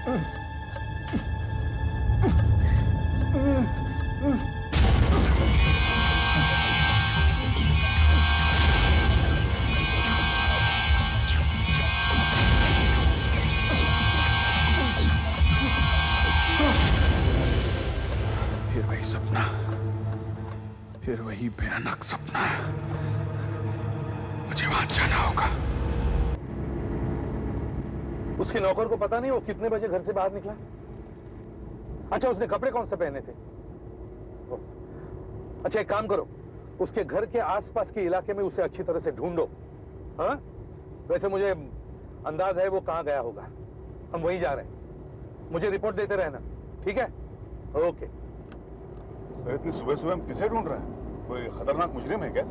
फिर वही सपना, फिर वही भयानक सपना। मुझे वहां जाना होगा। उसके नौकर को पता नहीं वो कितने बजे घर से बाहर निकला? अच्छा, उसने कपड़े कौन से पहने थे? अच्छा, एक काम करो, उसके घर के आसपास के इलाके में उसे अच्छी तरह से ढूंढो। हाँ, वैसे मुझे अंदाज है वो कहां गया होगा। हम वहीं जा रहे हैं, मुझे रिपोर्ट देते रहना, ठीक है? ओके। सर, इतनी सुबह सुबह हम किसे ढूंढ रहे हैं? कोई खतरनाक मुजरिम है क्या?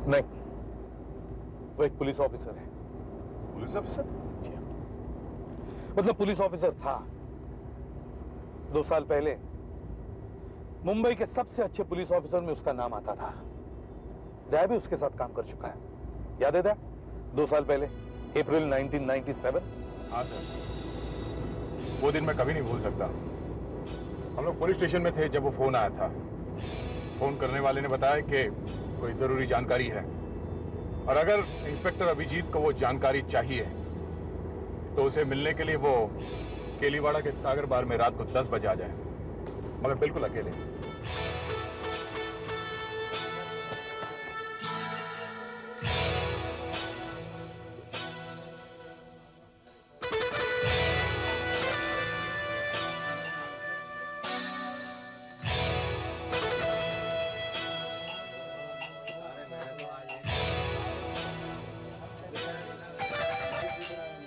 नहीं, वो एक पुलिस ऑफिसर है। Police officer? मतलब पुलिस ऑफिसर था। 2 साल पहले मुंबई के सबसे अच्छे पुलिस ऑफिसर में उसका नाम आता था। दया भी उसके साथ काम कर चुका है, याद है दया? 2 साल पहले, अप्रैल 1997। हाँ सर, वो दिन मैं कभी नहीं भूल सकता। हम लोग पुलिस स्टेशन में थे जब वो फोन आया था। फोन करने वाले ने बताया कि कोई जरूरी जानकारी है और अगर इंस्पेक्टर अभिजीत को वो जानकारी चाहिए तो उसे मिलने के लिए वो केलीवाड़ा के सागर बार में रात को 10 बजे आ जाए, मगर बिल्कुल अकेले।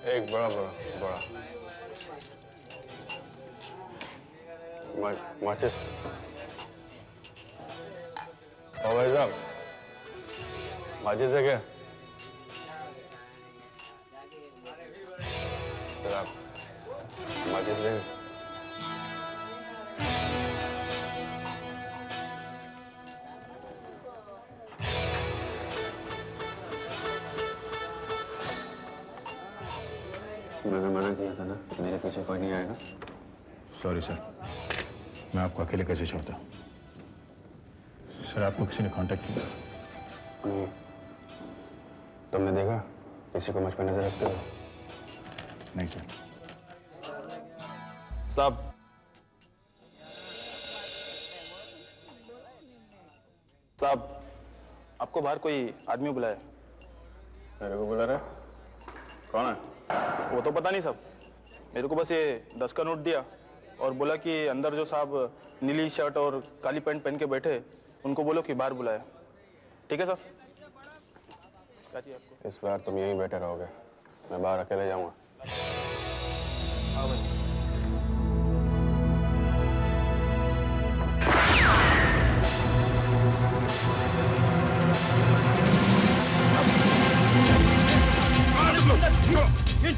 एक बड़ा माचिस। ओ भाई साहब, माचिस है क्या? जरा माचिस दें। मैंने मना किया था ना, मेरे पीछे कोई नहीं आएगा। सॉरी सर, मैं आपको अकेले कैसे छोड़ता? सर, आपको किसी ने कांटेक्ट किया? नहीं। तुमने देखा किसी को मुझ पर नजर रखते हो? नहीं सर। साहब, आपको बाहर कोई आदमी बुलाया। मेरे को बुला रहा है? कौन है? वो तो पता नहीं साहब, मेरे को बस ये 10 का नोट दिया और बोला कि अंदर जो साहब नीली शर्ट और काली पैंट पहन के बैठे उनको बोलो कि बाहर बुलाया। ठीक है साहब? क्या चाहिए आपको? इस बार तुम यहीं बैठे रहोगे, मैं बाहर अकेले जाऊंगा। हाँ भाई।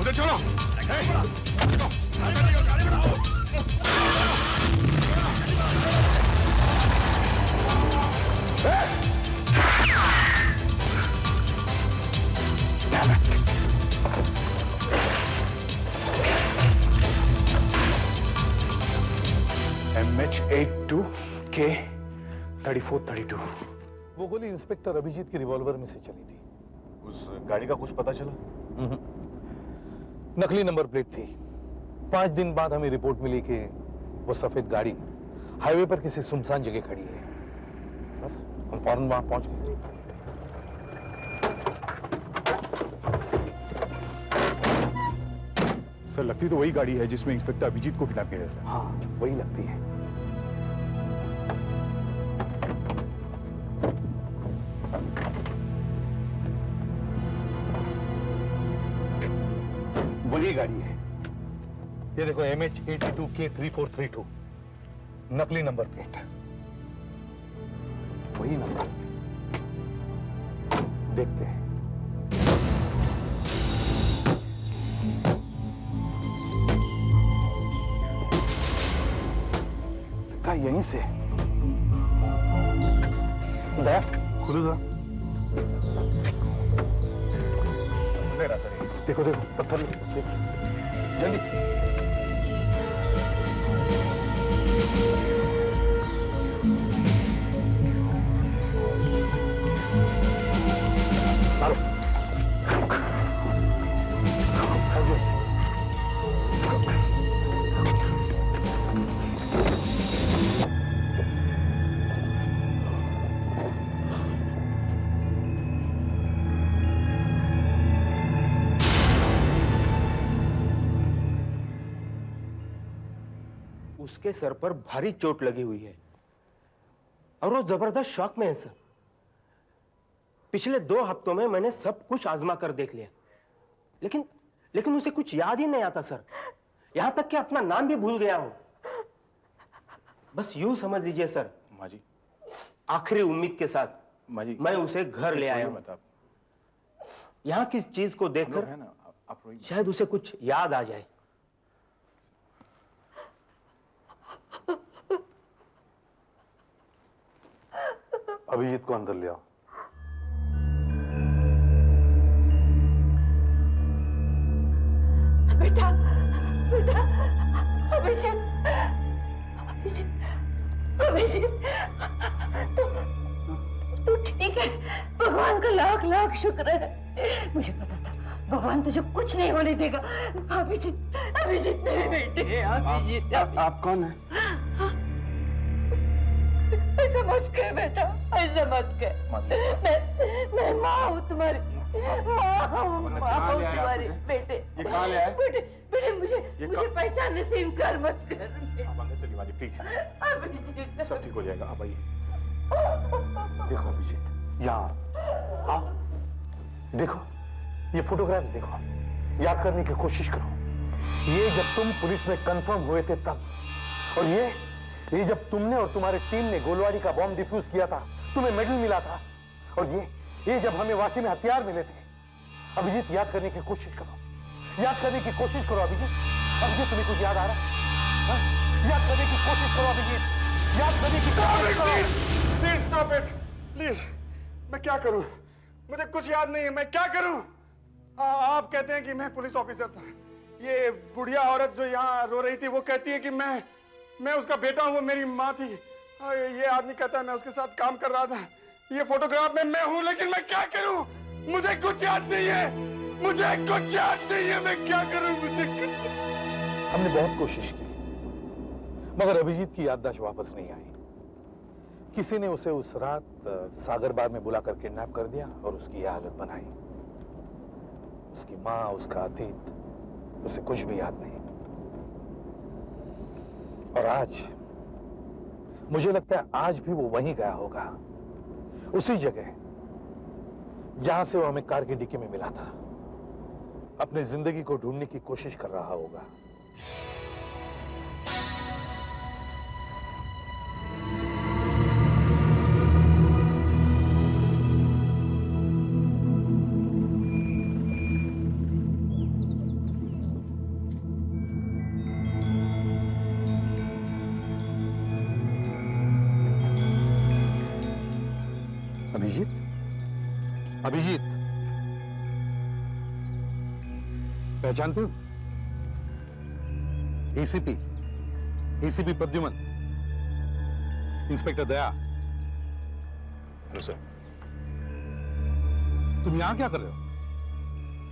उधर चलो। MH82K3432। वो गोली इंस्पेक्टर अभिजीत की रिवॉल्वर में से चली थी। उस गाड़ी का कुछ पता चला? नकली नंबर प्लेट थी। 5 दिन बाद हमें रिपोर्ट मिली कि वो सफेद गाड़ी हाईवे पर किसी सुनसान जगह खड़ी है। बस हम फौरन वहां पहुंच गए। सर, लगती तो वही गाड़ी है जिसमें इंस्पेक्टर अभिजीत को किडनैप किया गया था। हाँ, वही लगती है। वही गाड़ी है। ये देखो, MH82K3432, नकली नंबर प्लेट। वही नंबर। देखते हैं। लगता है यहीं से। दया, खुलेगा? मेरा सर, देखो देखो, पत्थर देखो, जल्दी। उसके सर पर भारी चोट लगी हुई है और वो जबरदस्त शॉक में है सर। पिछले 2 हफ्तों में मैंने सब कुछ आजमा कर देख लिया, लेकिन उसे कुछ याद ही नहीं आता सर। यहां तक कि अपना नाम भी भूल गया हूं। बस यूं समझ लीजिए सर, माँ जी, आखिरी उम्मीद के साथ माँ जी, मैं उसे घर ले आया हूं। मत आप। यहां किस चीज को हम लोग देखकर हैं ना, आप रोइए। शायद उसे कुछ याद आ जाए। अभिजीत को अंदर ले आओ। बेटा बेटा, अभिजीत अभिजीत अभिजीत, तू ठीक है? भगवान का लाख लाख शुक्र है। मुझे पता था भगवान तुझे कुछ नहीं होने देगा। अभिजीत अभिजीत मेरे बेटे, अभिजीत। आप कौन है? ऐसा मत कह बेटा, ऐसा मत कह। मैं माँ हूँ तुम्हारी, माँ हूँ तुम्हारी। बेटे ये कहाँ ले आए? बेटे बेटे, मुझे पहचानने से इनकार मत कर। आप अंदर चलिए माँ जी, प्लीज। अभिजीत सब ठीक हो जाएगा, आप आइए। देखो अभिजीत, यहाँ आओ। देखो ये फोटोग्राफ्स देखो, याद करने की कोशिश करो। ये जब तुम पुलिस में कंफर्म हुए थे तब, और ये जब तुमने और तुम्हारे टीम ने गोलवाड़ी का बॉम्ब डिफ्यूज किया था, तुम्हें मेडल मिला था, और ये जब हमें वाशी में हथियार मिले थे। अभिजीत याद करने की कोशिश करो, याद करने की कोशिश करो अभिजीत। अभिजीत तुम्हें कुछ याद आ रहा है? याद करने की कोशिश करो अभिजीत, याद करने की कोशिश करो। Please stop it, please. मैं क्या करूं? मुझे कुछ याद नहीं है, मैं क्या करूं? आप कहते हैं कि मैं पुलिस ऑफिसर था। ये बुढ़िया औरत जो यहाँ रो रही थी, वो कहती है कि मैं उसका बेटा हूँ, वो मेरी माँ थी। ये आदमी कहता है मैं उसके साथ काम कर रहा था। ये फोटोग्राफ में मैं हूँ, लेकिन मैं क्या करूं? मुझे कुछ याद नहीं है, मुझे कुछ याद नहीं है, मैं क्या करूं? मुझे कुछ... हमने बहुत कोशिश की, मगर अभिजीत की याददाश्त वापस नहीं आई। किसी ने उसे उस रात सागर बार में बुलाकर किडनैप कर दिया और उसकी यह हालत बनाई। उसकी माँ, उसका अतीत, उसे कुछ भी याद नहीं। और आज मुझे लगता है आज भी वो वहीं गया होगा, उसी जगह जहां से वो हमें कार की डिक्की में मिला था। अपनी जिंदगी को ढूंढने की कोशिश कर रहा होगा। अभिजीत, अभिजीत, पहचानते हो? ACP Pradyuman, inspector Daya. Hello sir. तुम यहां क्या कर रहे हो?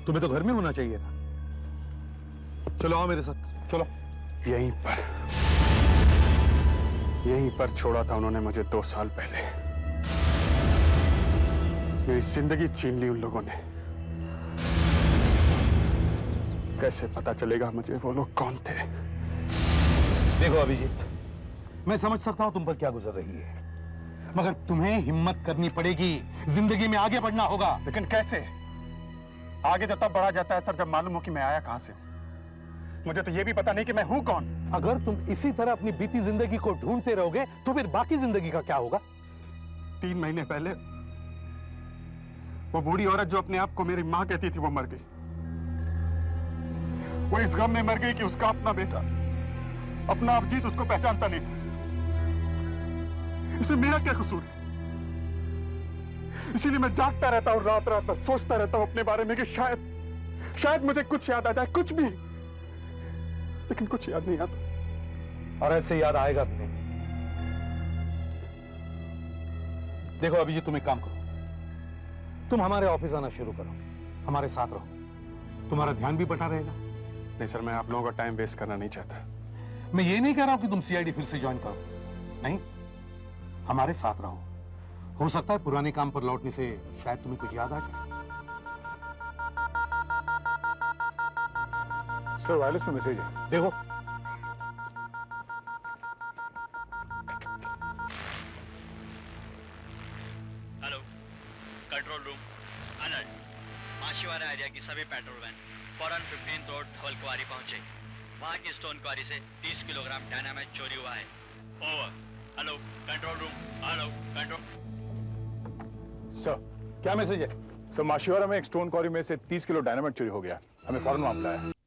तुम्हें तो घर में होना चाहिए था। चलो आओ मेरे साथ, चलो। यहीं पर छोड़ा था उन्होंने मुझे 2 साल पहले। मेरी जिंदगी छीन ली उन लोगों ने। कैसे पता चलेगा मुझे वो लोग कौन थे? देखो अभिजीत, मैं समझ सकता हूं तुम पर क्या गुजर रही है, मगर तुम्हें हिम्मत करनी पड़ेगी। जिंदगी में आगे बढ़ना होगा। लेकिन कैसे? आगे तो तब बढ़ा जाता है सर जब मालूम हो कि मैं आया कहां से हूं। मुझे तो यह भी पता नहीं कि मैं हूं कौन। अगर तुम इसी तरह अपनी बीती जिंदगी को ढूंढते रहोगे तो फिर बाकी जिंदगी का क्या होगा? 3 महीने पहले वो बूढ़ी औरत जो अपने आप को मेरी मां कहती थी, वो मर गई। वो इस गम में मर गई कि उसका अपना बेटा, अपना अभिजीत उसको पहचानता नहीं था। इसमें मेरा क्या कसूर है? इसीलिए मैं जागता रहता हूं, रात रात भर सोचता रहता हूं अपने बारे में कि शायद मुझे कुछ याद आ जाए, कुछ भी। लेकिन कुछ याद नहीं आता। और ऐसे याद आएगा भी नहीं। देखो अभिजीत, तुम एक काम करो, तुम हमारे ऑफिस आना शुरू करो, हमारे साथ रहो, तुम्हारा ध्यान भी बटा रहेगा। नहीं सर, मैं आप लोगों का टाइम वेस्ट करना नहीं चाहता। मैं ये नहीं कह रहा हूं कि तुम सीआईडी फिर से ज्वाइन करो, नहीं, हमारे साथ रहो। हो सकता है पुराने काम पर लौटने से शायद तुम्हें कुछ याद आ जाए। सर वायरलेस में मैसेज है। देखो, की सभी पेट्रोल वैन फौरन 15 रोड धवलकुआरी पहुंचे। वहां की स्टोन क्वारी से 30 किलोग्राम डायनामाइट चोरी हुआ है। Over. Hello control room. Hello control. Sir क्या मैसेज है? सर माशिवारा में एक स्टोन क्वारी में से 30 किलो डायनामाइट चोरी हो गया। हमें फौरन वहां बुलाया है।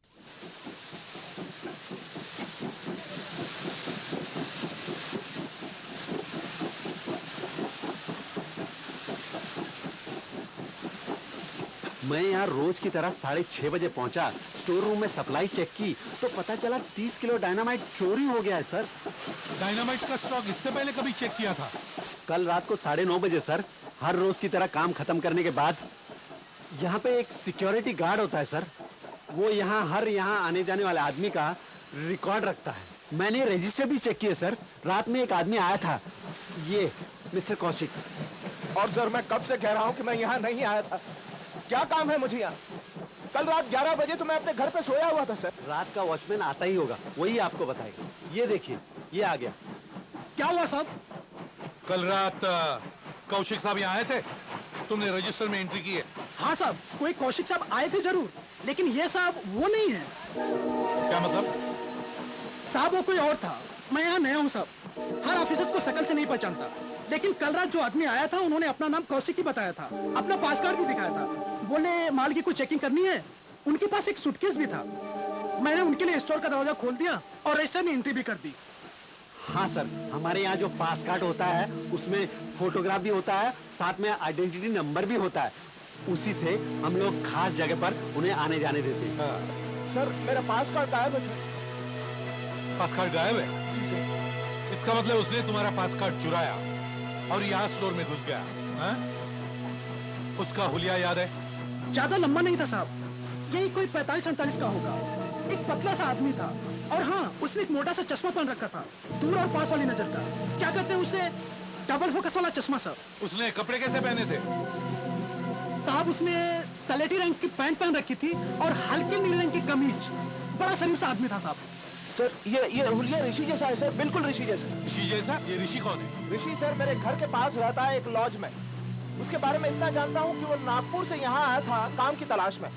मैं यहाँ रोज की तरह 6:30 बजे पहुंचा। स्टोर रूम में सप्लाई चेक की तो पता चला 30 किलो डायनामाइट चोरी हो गया है सर। डायनामाइट का स्टॉक इससे पहले कभी चेक किया था? कल रात को 9:30 बजे सर। हर रोज की तरह काम खत्म करने के बाद यहाँ पे एक सिक्योरिटी गार्ड होता है सर। वो यहाँ आने जाने वाले आदमी का रिकॉर्ड रखता है। मैंने रजिस्टर भी चेक किया सर। रात में एक आदमी आया था, ये मिस्टर कौशिक। और सर मैं कब से कह रहा हूँ कि मैं यहाँ नहीं आया था। क्या काम है मुझे यहाँ? कल रात 11 बजे तो मैं अपने घर पे सोया हुआ था सर। रात का वॉचमैन आता ही होगा, वही आपको बताएगा। ये देखिए, ये आ गया। क्या हुआ साहब? कल रात कौशिक साहब यहाँ आए थे, तुमने रजिस्टर में एंट्री की है? हाँ साहब, कोई कौशिक साहब आए थे जरूर, लेकिन ये साहब वो नहीं है। क्या मतलब? साहब वो कोई और था। मैं यहाँ नया हूँ साहब। हर ऑफिसर्स को शकल से नहीं पहचानता, लेकिन कल रात जो आदमी आया था उन्होंने अपना नाम कौशिक ही बताया था। अपना पास कार्ड भी दिखाया था। बोले माल की कुछ चेकिंग करनी है। उनके पास एक सूटकेस भी था। मैंने उनके लिए स्टोर का दरवाजा खोल दिया और रजिस्टर में एंट्री भी कर दी। हाँ सर, हमारे यहाँ जो पास कार्ड होता है उसमें फोटोग्राफ भी होता है, साथ में आइडेंटिटी नंबर भी होता है। उसी से हम लोग खास जगह पर उन्हें आने जाने देते हैं। सर मेरा पास कार्ड गायब है सर। पास कार्ड गायब है? इसका मतलब उसने तुम्हारा पास कार्ड चुराया और यहाँ स्टोर में घुस गया। हाँ? उसका हुलिया याद है? ज्यादा लंबा नहीं था साहब, यही कोई 45-48 का होगा। एक पतला सा आदमी था और हाँ, उसने एक मोटा सा चश्मा पहन रखा था, दूर और पास वाली नजर का। क्या कहते हैं उसे? डबल फोकस वाला चश्मा सर। उसने कपड़े कैसे पहने थे? साहब उसने सलेटी रंग की पैंट पहन रखी थी और हल्के नीले रंग की कमीज। बड़ा शरीफ सा आदमी था साहब। सर ये हुलिया ऋषि जैसा है सर, बिल्कुल ऋषि जैसा। ऋषि जैसा? ये ऋषि कौन है? ऋषि सर मेरे घर के पास रहता है एक लॉज में। उसके बारे में इतना जानता हूँ कि वो नागपुर से यहाँ आया था काम की तलाश में।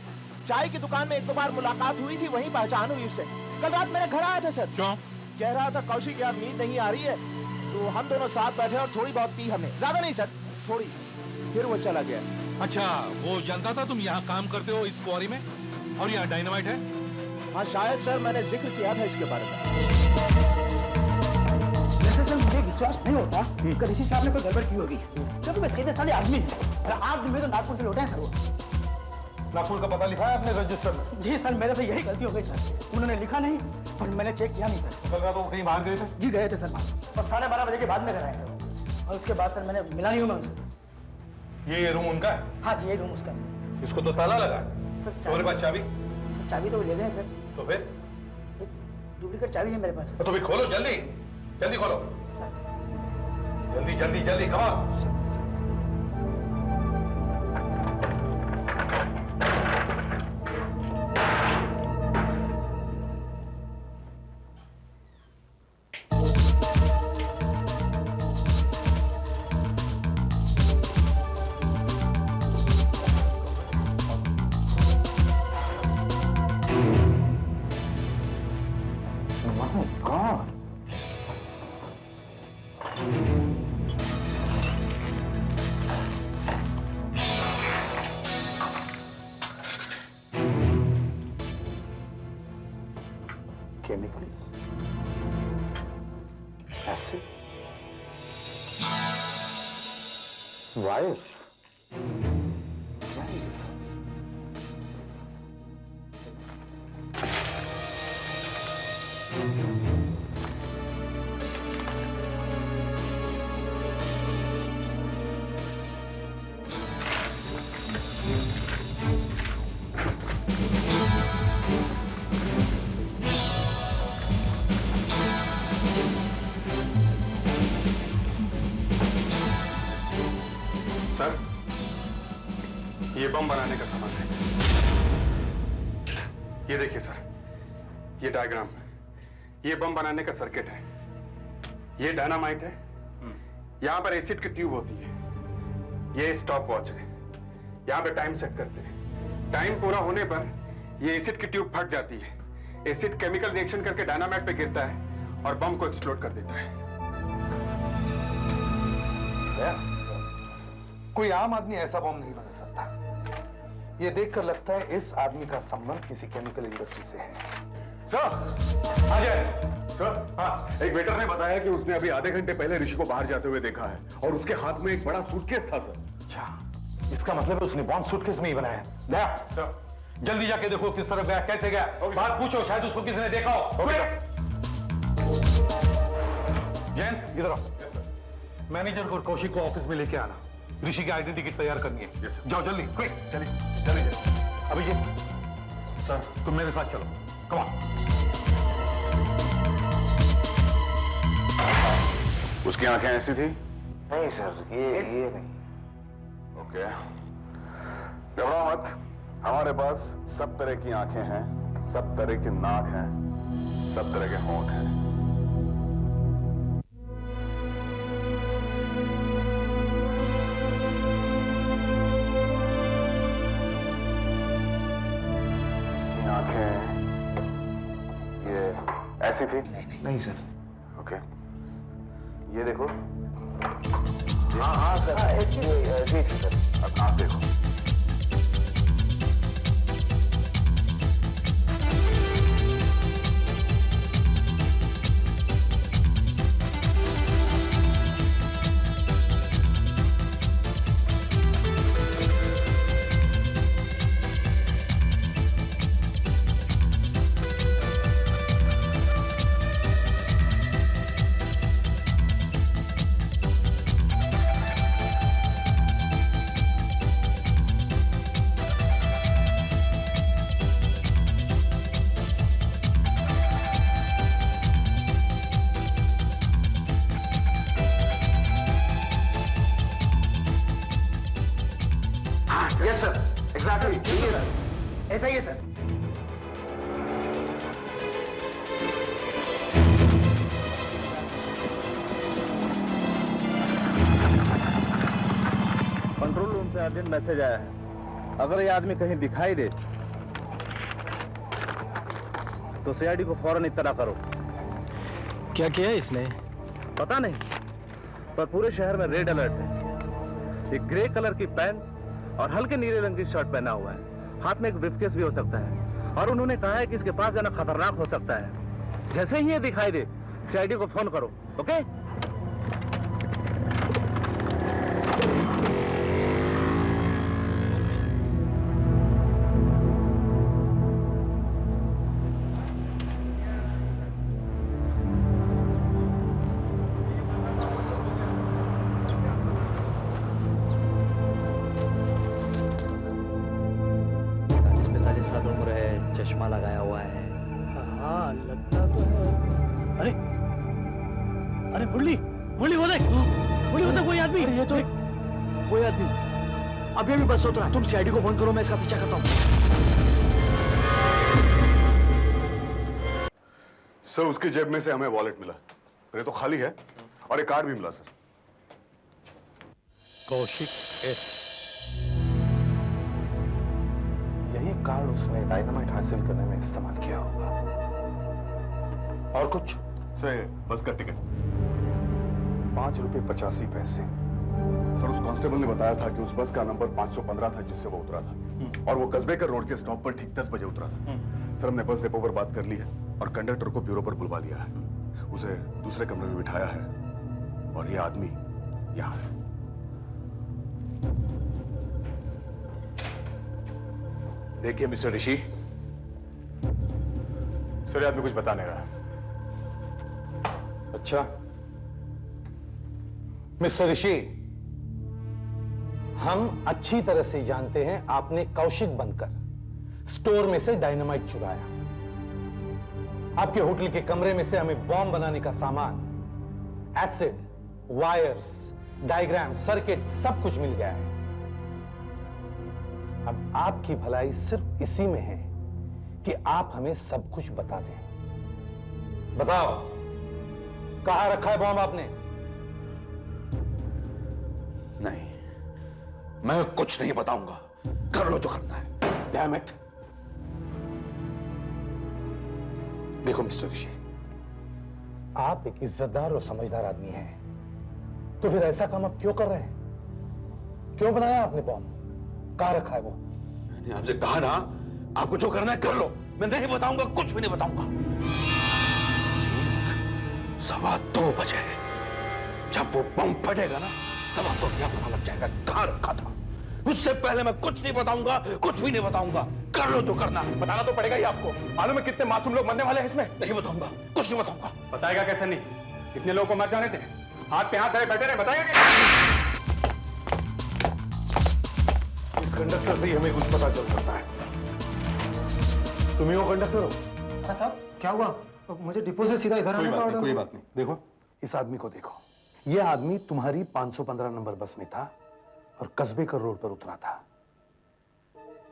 चाय की दुकान में 1-2 बार मुलाकात हुई थी, वहीं पहचान हुई उससे। कल रात मेरे घर आया था सर। क्यों? कह रहा था कौशिक यार नींद नहीं आ रही है, तो हम दोनों साथ बैठे और थोड़ी बहुत पी हमने, ज्यादा नहीं सर, थोड़ी। फिर वो चला गया। अच्छा, वो जानता था तुम यहाँ काम करते हो इस क्वारी में और यहाँ डायनामाइट है? हाँ शायद सर, मैंने जिक्र किया था इसके बारे में। वैसे सर मुझे विश्वास नहीं होता कि ऋषि साहब ने कोई गड़बड़ की होगी, क्योंकि वे सीधे साधे आदमी हैं। आज दिन में तो नागपुर से लौटे हैं सर वो। नागपुर का पता लिखा है अपने रजिस्टर में? जी सर, मेरे से यही गलती हो गई सर। उन्होंने लिखा नहीं और मैंने चेक किया नहीं सर। कल रात वो कहीं बाहर गए थे? जी गए थे सर, और 12:30 बजे के बाद में घर आए सर। और उसके बाद सर मैंने मिला नहीं हूँ मैं उनसे। ये रूम उनका है? हाँ जी, ये रूम उसका है। इसको तो ताला लगा है। सर तुम्हारे पास चाबी? चाबी तो वो ले गए सर। तो फिर? एक डुप्लीकेट चाबी है मेरे पास। तो फिर खोलो, जल्दी जल्दी खोलो, जल्दी जल्दी जल्दी, come on. Chemicals, acid, wires. Sir, ये बम बनाने का सामान है। ये देखिए सर, ये डायग्राम, ये बम बनाने का सर्किट है। ये डायनामाइट है। यहाँ पर एसिड की ट्यूब होती है। ये स्टॉप वॉच है, यहाँ पे टाइम सेट करते हैं। टाइम पूरा होने पर ये एसिड की ट्यूब फट जाती है। एसिड केमिकल रिएक्शन करके डायनामाइट पे गिरता है और बम को एक्सप्लोड कर देता है। कोई आम आदमी ऐसा बम नहीं बना सकता। ये देखकर लगता है इस आदमी का संबंध किसी केमिकल इंडस्ट्री से है। सर अजय सर, हाँ, एक वेटर ने बताया कि उसने अभी आधे घंटे पहले ऋषि को बाहर जाते हुए देखा है और उसके हाथ में एक बड़ा सूटकेस था सर। अच्छा, इसका मतलब है उसने बॉम्ब सूटकेस में ही बनाया। गया सर, जल्दी जाके देखो किस तरफ गया, कैसे गया। बात पूछो, शायद उसको किसी ने देखा हो। जयंत इधर आओ। मैनेजर को कौशिक को ऑफिस में लेके आना। ऋषि की आइडेंटिटी तैयार करनी है। जाओ जल्दी, क्विक। चलिए। अभिजीत सर, तुम मेरे साथ चलो। Come on. उसकी आंखें ऐसी थी? नहीं सर, ये नहीं। ओके, घबराओ मत। हमारे पास सब तरह की आंखें हैं, सब तरह के नाक हैं, सब तरह के होंठ हैं। ये आंखें ये ऐसी थी? नहीं सर। ओके, ये देखो। हाँ सर, जी सर। अब आप देखो। यस सर, एग्जैक्टली ऐसा ही है सर। कंट्रोल रूम से अर्जेंट मैसेज आया है। अगर ये आदमी कहीं दिखाई दे तो सीआईडी को फौरन इत्तला करो। क्या किया इसने? पता नहीं, पर पूरे शहर में रेड अलर्ट है। एक ग्रे कलर की पैंट और हल्के नीले रंग की शर्ट पहना हुआ है। हाथ में एक ब्रीफकेस भी हो सकता है और उन्होंने कहा है कि इसके पास जाना खतरनाक हो सकता है। जैसे ही ये दिखाई दे सीआईडी को फोन करो। ओके? चश्मा लगाया हुआ है। हाँ लगता तो है। अरे अरे मुरली वो देख, मुरली वो देख, वही आदमी। ये तो वही आदमी अभी बस उतरा। तुम सीआईडी को फोन करो, मैं इसका पीछा करता हूँ। सर, उसकी जेब में से हमें वॉलेट मिला। ये तो खाली है और एक कार्ड भी मिला सर। कौशिक एस। यही कार्ड उसने डायनामाइट हासिल करने में इस्तेमाल किया होगा। और कुछ? सर, बस का टिकट 5 रुपये 85 पैसे। सर, उस कांस्टेबल ने बताया था कि उस बस का नंबर 515 था जिससे वो उतरा था और वो कस्बेकर रोड के स्टॉप पर ठीक 10 बजे उतरा था। सर, हमने बस डिपो पर बात कर ली है और कंडक्टर को ब्यूरो पर बुलवा लिया है। उसे दूसरे कमरे में बिठाया है और ये आदमी यहाँ है। देखिए मिस्टर ऋषि, सर ये आदमी कुछ बता नहीं रहा। अच्छा मिस्टर ऋषि, हम अच्छी तरह से जानते हैं आपने कौशिक बनकर स्टोर में से डायनामाइट चुराया। आपके होटल के कमरे में से हमें बॉम्ब बनाने का सामान, एसिड, वायर्स, डायग्राम, सर्किट सब कुछ मिल गया है। अब आपकी भलाई सिर्फ इसी में है कि आप हमें सब कुछ बता दें। बताओ, कहां रखा है बॉम्ब आपने? नहीं, मैं कुछ नहीं बताऊंगा। कर लो जो करना है। Damn it. देखो मिस्टर ऋषि, आप एक इज्जतदार और समझदार आदमी हैं, तो फिर ऐसा काम आप क्यों कर रहे हैं? क्यों बनाया आपने बॉम्ब? कहां रखा है वो? मैंने आपसे कहा ना, आपको जो करना है कर लो, मैं नहीं बताऊंगा, कुछ भी नहीं बताऊंगा। 2:15 बजे जब वो बम फटेगा ना, तब आपको क्या पता लग जाएगा कहां रखा था। उससे पहले मैं कुछ नहीं बताऊंगा, कुछ भी नहीं बताऊंगा। कर लो जो करना है। बताना तो पड़ेगा ही आपको। मालूम है कितने मासूम लोग मरने वाले हैं इसमें? नहीं बताऊंगा, कुछ नहीं बताऊंगा। बताएगा कैसे नहीं? कितने लोगों को मर जाने थे? हाथ पे हाथ धरे बैठे रहे, बताएगा कैसे? इस कंडक्टर से ही हमें कुछ पता चल सकता है। तुम ही हो कंडक्टर हो? हाँ साहब, क्या हुआ? मुझे डिपो से सीधा इधर आने का ऑर्डर। कोई बात नहीं। देखो इस आदमी को देखो, ये आदमी तुम्हारी 515 नंबर बस में था और कस्बेकर रोड पर उतरा था।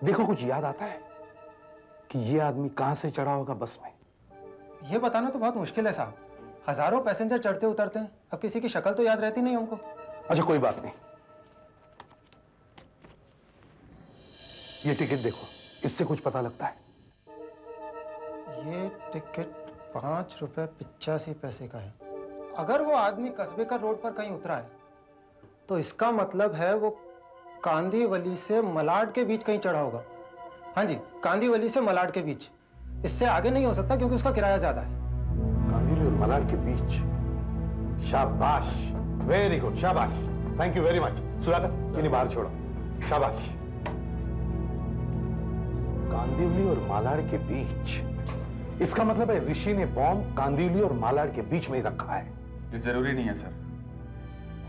देखो कुछ याद आता है कि ये आदमी कहां से चढ़ा होगा बस में? ये बताना तो बहुत मुश्किल है साहब। हजारों पैसेंजर चढ़ते उतरते हैं, अब किसी की शक्ल तो याद रहती नहीं हमको। अच्छा कोई बात नहीं, ये टिकट देखो, इससे कुछ पता लगता है? ये टिकट 5 रुपए 85 पैसे का है। अगर वो आदमी कस्बेकर रोड पर कहीं उतरा है तो इसका मतलब है वो कांदीवली से मलाड के बीच कहीं चढ़ा होगा। हाँ जी, कांदीवली से मलाड के बीच। इससे आगे नहीं हो सकता क्योंकि उसका किराया ज्यादा है। कांदीवली और मलाड के बीच? शाबाश, वेरी गुड, शाबाश, thank you very much. Sudhakar इन्हें बाहर छोड़ो। शाबाश। कांदीवली और मालाड के बीच, इसका मतलब है ऋषि ने बॉम्ब कांदीवली और मालाड के बीच में ही रखा है। ये जरूरी नहीं है सर,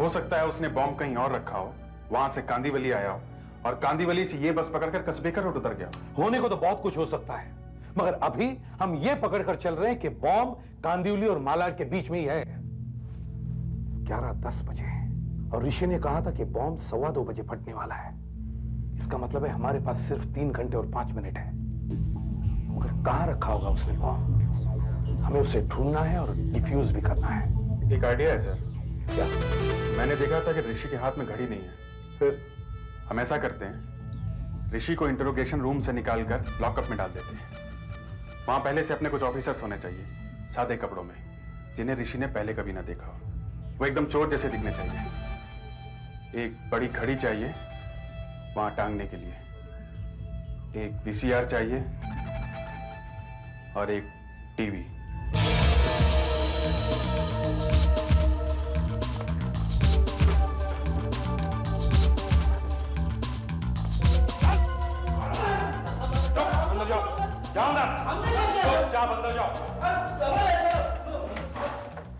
हो सकता है उसने बॉम्ब कहीं और रखा हो, वहां से कांदीवली आया हो और कांदीवली से ये बस पकड़कर कस्बेकर रोड उतर गया। होने को तो बहुत कुछ हो सकता है, मगर अभी हम ये पकड़कर चल रहे हैं कि बॉम्ब कांदीवली और मालाड के बीच में ही है। 11:10 बजे और ऋषि ने कहा था कि बॉम्ब 2:15 बजे फटने वाला है। इसका मतलब है हमारे पास सिर्फ 3 घंटे और 5 मिनट है। मगर कहां रखा होगा उसने बॉम्ब? हमें उसे ढूंढना है और डिफ्यूज भी करना है। एक आइडिया है सर। क्या? मैंने देखा था कि ऋषि के हाथ में घड़ी नहीं है। फिर हम ऐसा करते हैं, ऋषि को इंटरोगेशन रूम से निकालकर लॉकअप में डाल देते हैं। वहां पहले से अपने कुछ ऑफिसर्स होने चाहिए, सादे कपड़ों में, जिन्हें ऋषि ने पहले कभी ना देखा हो। वो एकदम चोर जैसे दिखने चाहिए। एक बड़ी घड़ी चाहिए वहां टांगने के लिए, एक VCR चाहिए और एक टीवी।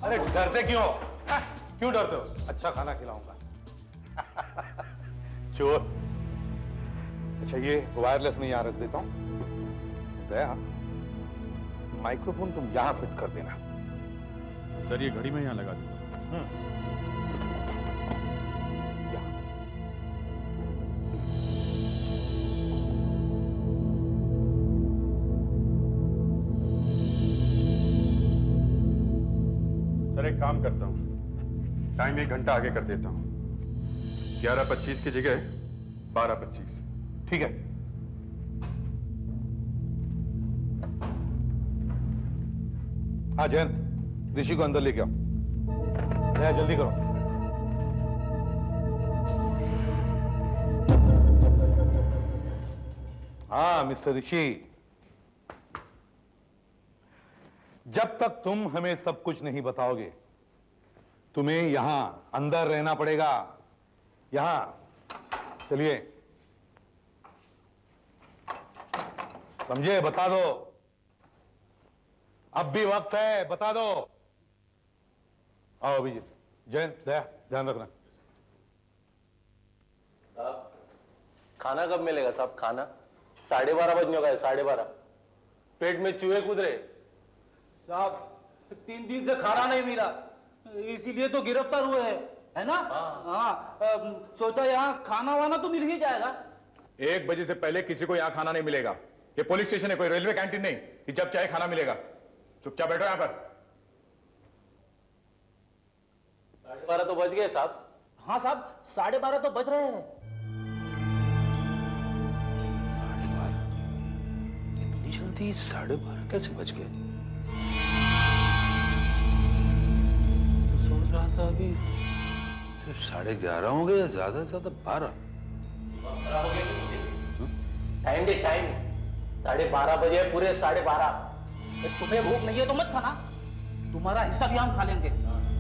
अरे डरते क्यों? क्यों डरते हो? अच्छा खाना खिलाऊंगा। चोर। अच्छा ये वायरलेस में यहां रख देता हूं। दया, माइक्रोफोन तुम यहां फिट कर देना। सर ये घड़ी में यहां लगा देता हूं। सर एक काम करता हूं, टाइम 1 घंटा आगे कर देता हूं। 11:25 की जगह 12:25। ठीक है। हाँ जयंत, ऋषि को अंदर लेके आओ। दया जल्दी करो। हाँ मिस्टर ऋषि, जब तक तुम हमें सब कुछ नहीं बताओगे, तुम्हें यहां अंदर रहना पड़ेगा। यहां चलिए, समझे? बता दो, अब भी वक्त है, बता दो। आओ अभिजीत, जैन, दया, ध्यान रखना। साहब खाना कब मिलेगा साहब? खाना 12:30 बजने का है। 12:30। पेट में चूहे कूद रहे साहब। 3 दिन से खाना नहीं मिला, इसीलिए तो गिरफ्तार हुए हैं, है ना? हाँ, सोचा यहाँ खाना वाना तो मिल ही जाएगा। 1 बजे से पहले किसी को यहाँ खाना नहीं मिलेगा। ये पुलिस स्टेशन है, कोई रेलवे कैंटीन नहीं कि जब चाहे खाना मिलेगा। चुपचाप बैठो यहाँ पर। 12:30 तो बज गए साहब। हाँ साहब, 12:30 तो बज रहे हैं। अभी 12:30 कैसे बज गए? तो सोच रहा था अभी सिर्फ 11:30 हो गए, ज्यादा से ज्यादा 12। टाइम दे टाइम, 12:30 बजे, पूरे 12:30। तुम्हें भूख नहीं है तो मत खाना, तुम्हारा हिस्सा भी हम खा लेंगे,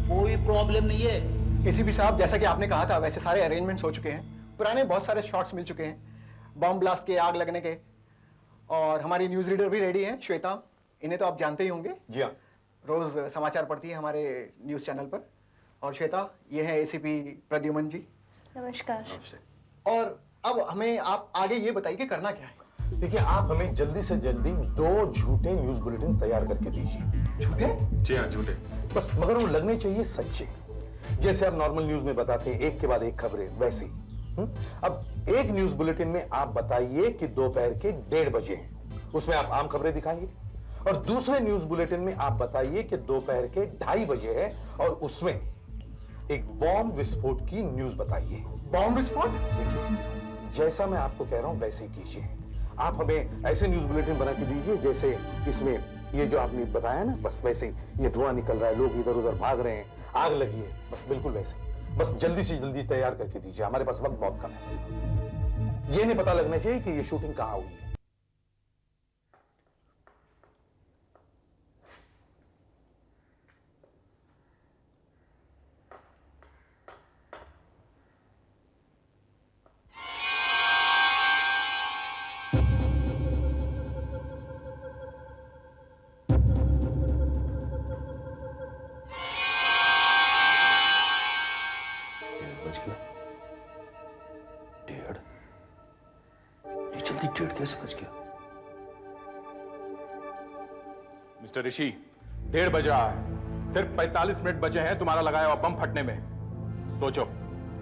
कोई प्रॉब्लम नहीं है। एसीपी साहब, जैसा कि आपने कहा था वैसे सारे अरेंजमेंट्स हो चुके हैं। पुराने बहुत सारे शॉट्स मिल चुके हैं, बॉम्ब ब्लास्ट के, आग लगने के, और हमारी न्यूज रीडर भी रेडी है, श्वेता। इन्हें तो आप जानते ही होंगे। जी हाँ, रोज समाचार पढ़ती है हमारे न्यूज चैनल पर। और श्वेता, ये है एसीपी प्रद्युमन जी। नमस्कार। और अब हमें आप आगे ये बताइए कि करना क्या है। देखिए, आप हमें जल्दी से जल्दी 2 झूठे न्यूज बुलेटिन तैयार करके दीजिए। झूठे? जी हाँ, झूठे। बस, मगर वो लगने चाहिए सच्चे, जैसे आप नॉर्मल न्यूज में बताते हैं एक के बाद एक खबरें, वैसे ही। अब एक न्यूज बुलेटिन में आप बताइए कि दोपहर के 1:30 बजे हैं, उसमें आप आम खबरें दिखाइए। और दूसरे न्यूज बुलेटिन में आप बताइए कि दोपहर के 2:30 बजे है और उसमें एक बॉम्ब विस्फोट की न्यूज बताइए। बॉम्ब विस्फोट? देखिए, जैसा मैं आपको कह रहा हूं वैसे ही कीजिए। आप हमें ऐसे न्यूज बुलेटिन बना के दीजिए जैसे इसमें ये जो आपने बताया ना, बस वैसे ही। ये धुआं निकल रहा है, लोग इधर उधर भाग रहे हैं, आग लगी है, बस बिल्कुल वैसे। बस जल्दी से जल्दी तैयार करके दीजिए, हमारे पास वक्त बहुत कम है। ये नहीं पता लगना चाहिए कि ये शूटिंग कहां हुई है। जल्दी 1:30 कैसे बज गया? मिस्टर ऋषि, 1:30 बज रहा है, सिर्फ 45 मिनट बचे हैं तुम्हारा लगाया हुआ बम फटने में। सोचो,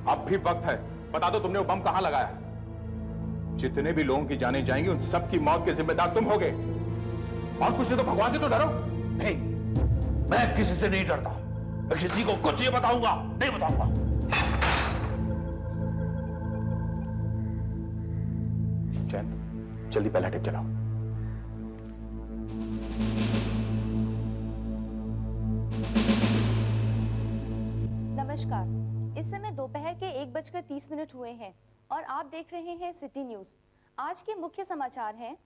अब भी वक्त है, बता दो तुमने वो बम कहां लगाया है। जितने भी लोगों की जानें जाएंगी उन सबकी मौत के जिम्मेदार तुम होगे, और कुछ नहीं तो भगवान से तो डरो। नहीं, मैं किसी से नहीं डरता, मैं किसी को कुछ नहीं बताऊंगा, नहीं बताऊंगा। जयंत, जल्दी पहला टेप चलाओ। नमस्कार, इस समय दोपहर के 1:30 हुए हैं और आप देख रहे हैं सिटी न्यूज। आज के मुख्य समाचार हैं।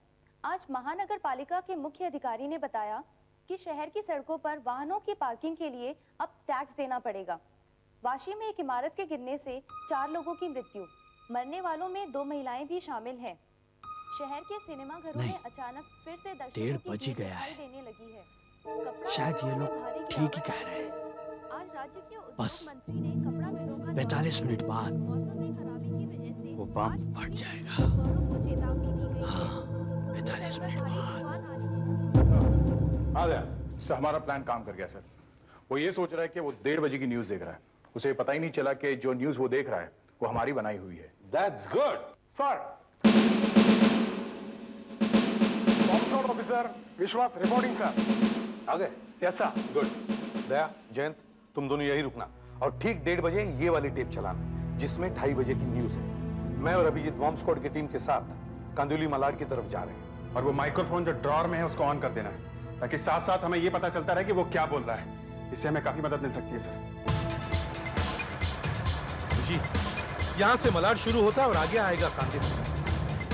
आज महानगर पालिका के मुख्य अधिकारी ने बताया कि शहर की सड़कों पर वाहनों की पार्किंग के लिए अब टैक्स देना पड़ेगा। वाशी में एक इमारत के गिरने से 4 लोगों की मृत्यु, मरने वालों में 2 महिलाएं भी शामिल हैं। शहर के सिनेमा घरों में अचानक फिर से दर्शकों की भीड़ दिखाई देने लगी है। शायद ये लोग ठीक ही कह रहे हैं। आज राज्य के बस उद्योग मंत्री ने कपड़ा मिलों का 45 मिनट बाद मौसम में खराबी की वजह से वो बम फट जाएगा। को चेतावनी दी गई। हाँ, 45 मिनट बाद। आ गया सर, हमारा प्लान काम कर गया सर। वो ये सोच रहा है कि वो 1:30 बजे की न्यूज देख रहा है, उसे पता ही नहीं चला कि जो न्यूज वो देख रहा है वो हमारी बनाई हुई है। That's good, sir. ऑफिसर विश्वास रिपोर्टिंग सर। आ गए? Yes sir. गुड। दया, जयंत, तुम दोनों यही रुकना और ठीक 1:30 बजे ये वाली टेप चलाना जिसमें 2:30 बजे की न्यूज है। मैं और अभिजीत बॉम्ब स्क्वाड की टीम के साथ कांदिवली मलाड की तरफ जा रहे हैं। और वो माइक्रोफोन जो ड्रॉर में है उसको ऑन कर देना है, ताकि साथ साथ हमें ये पता चलता रहे कि वो क्या बोल रहा है। इससे हमें काफी मदद मिल सकती है सर। जी, यहाँ से मलाड शुरू होता है और आगे आएगा कांदिवली।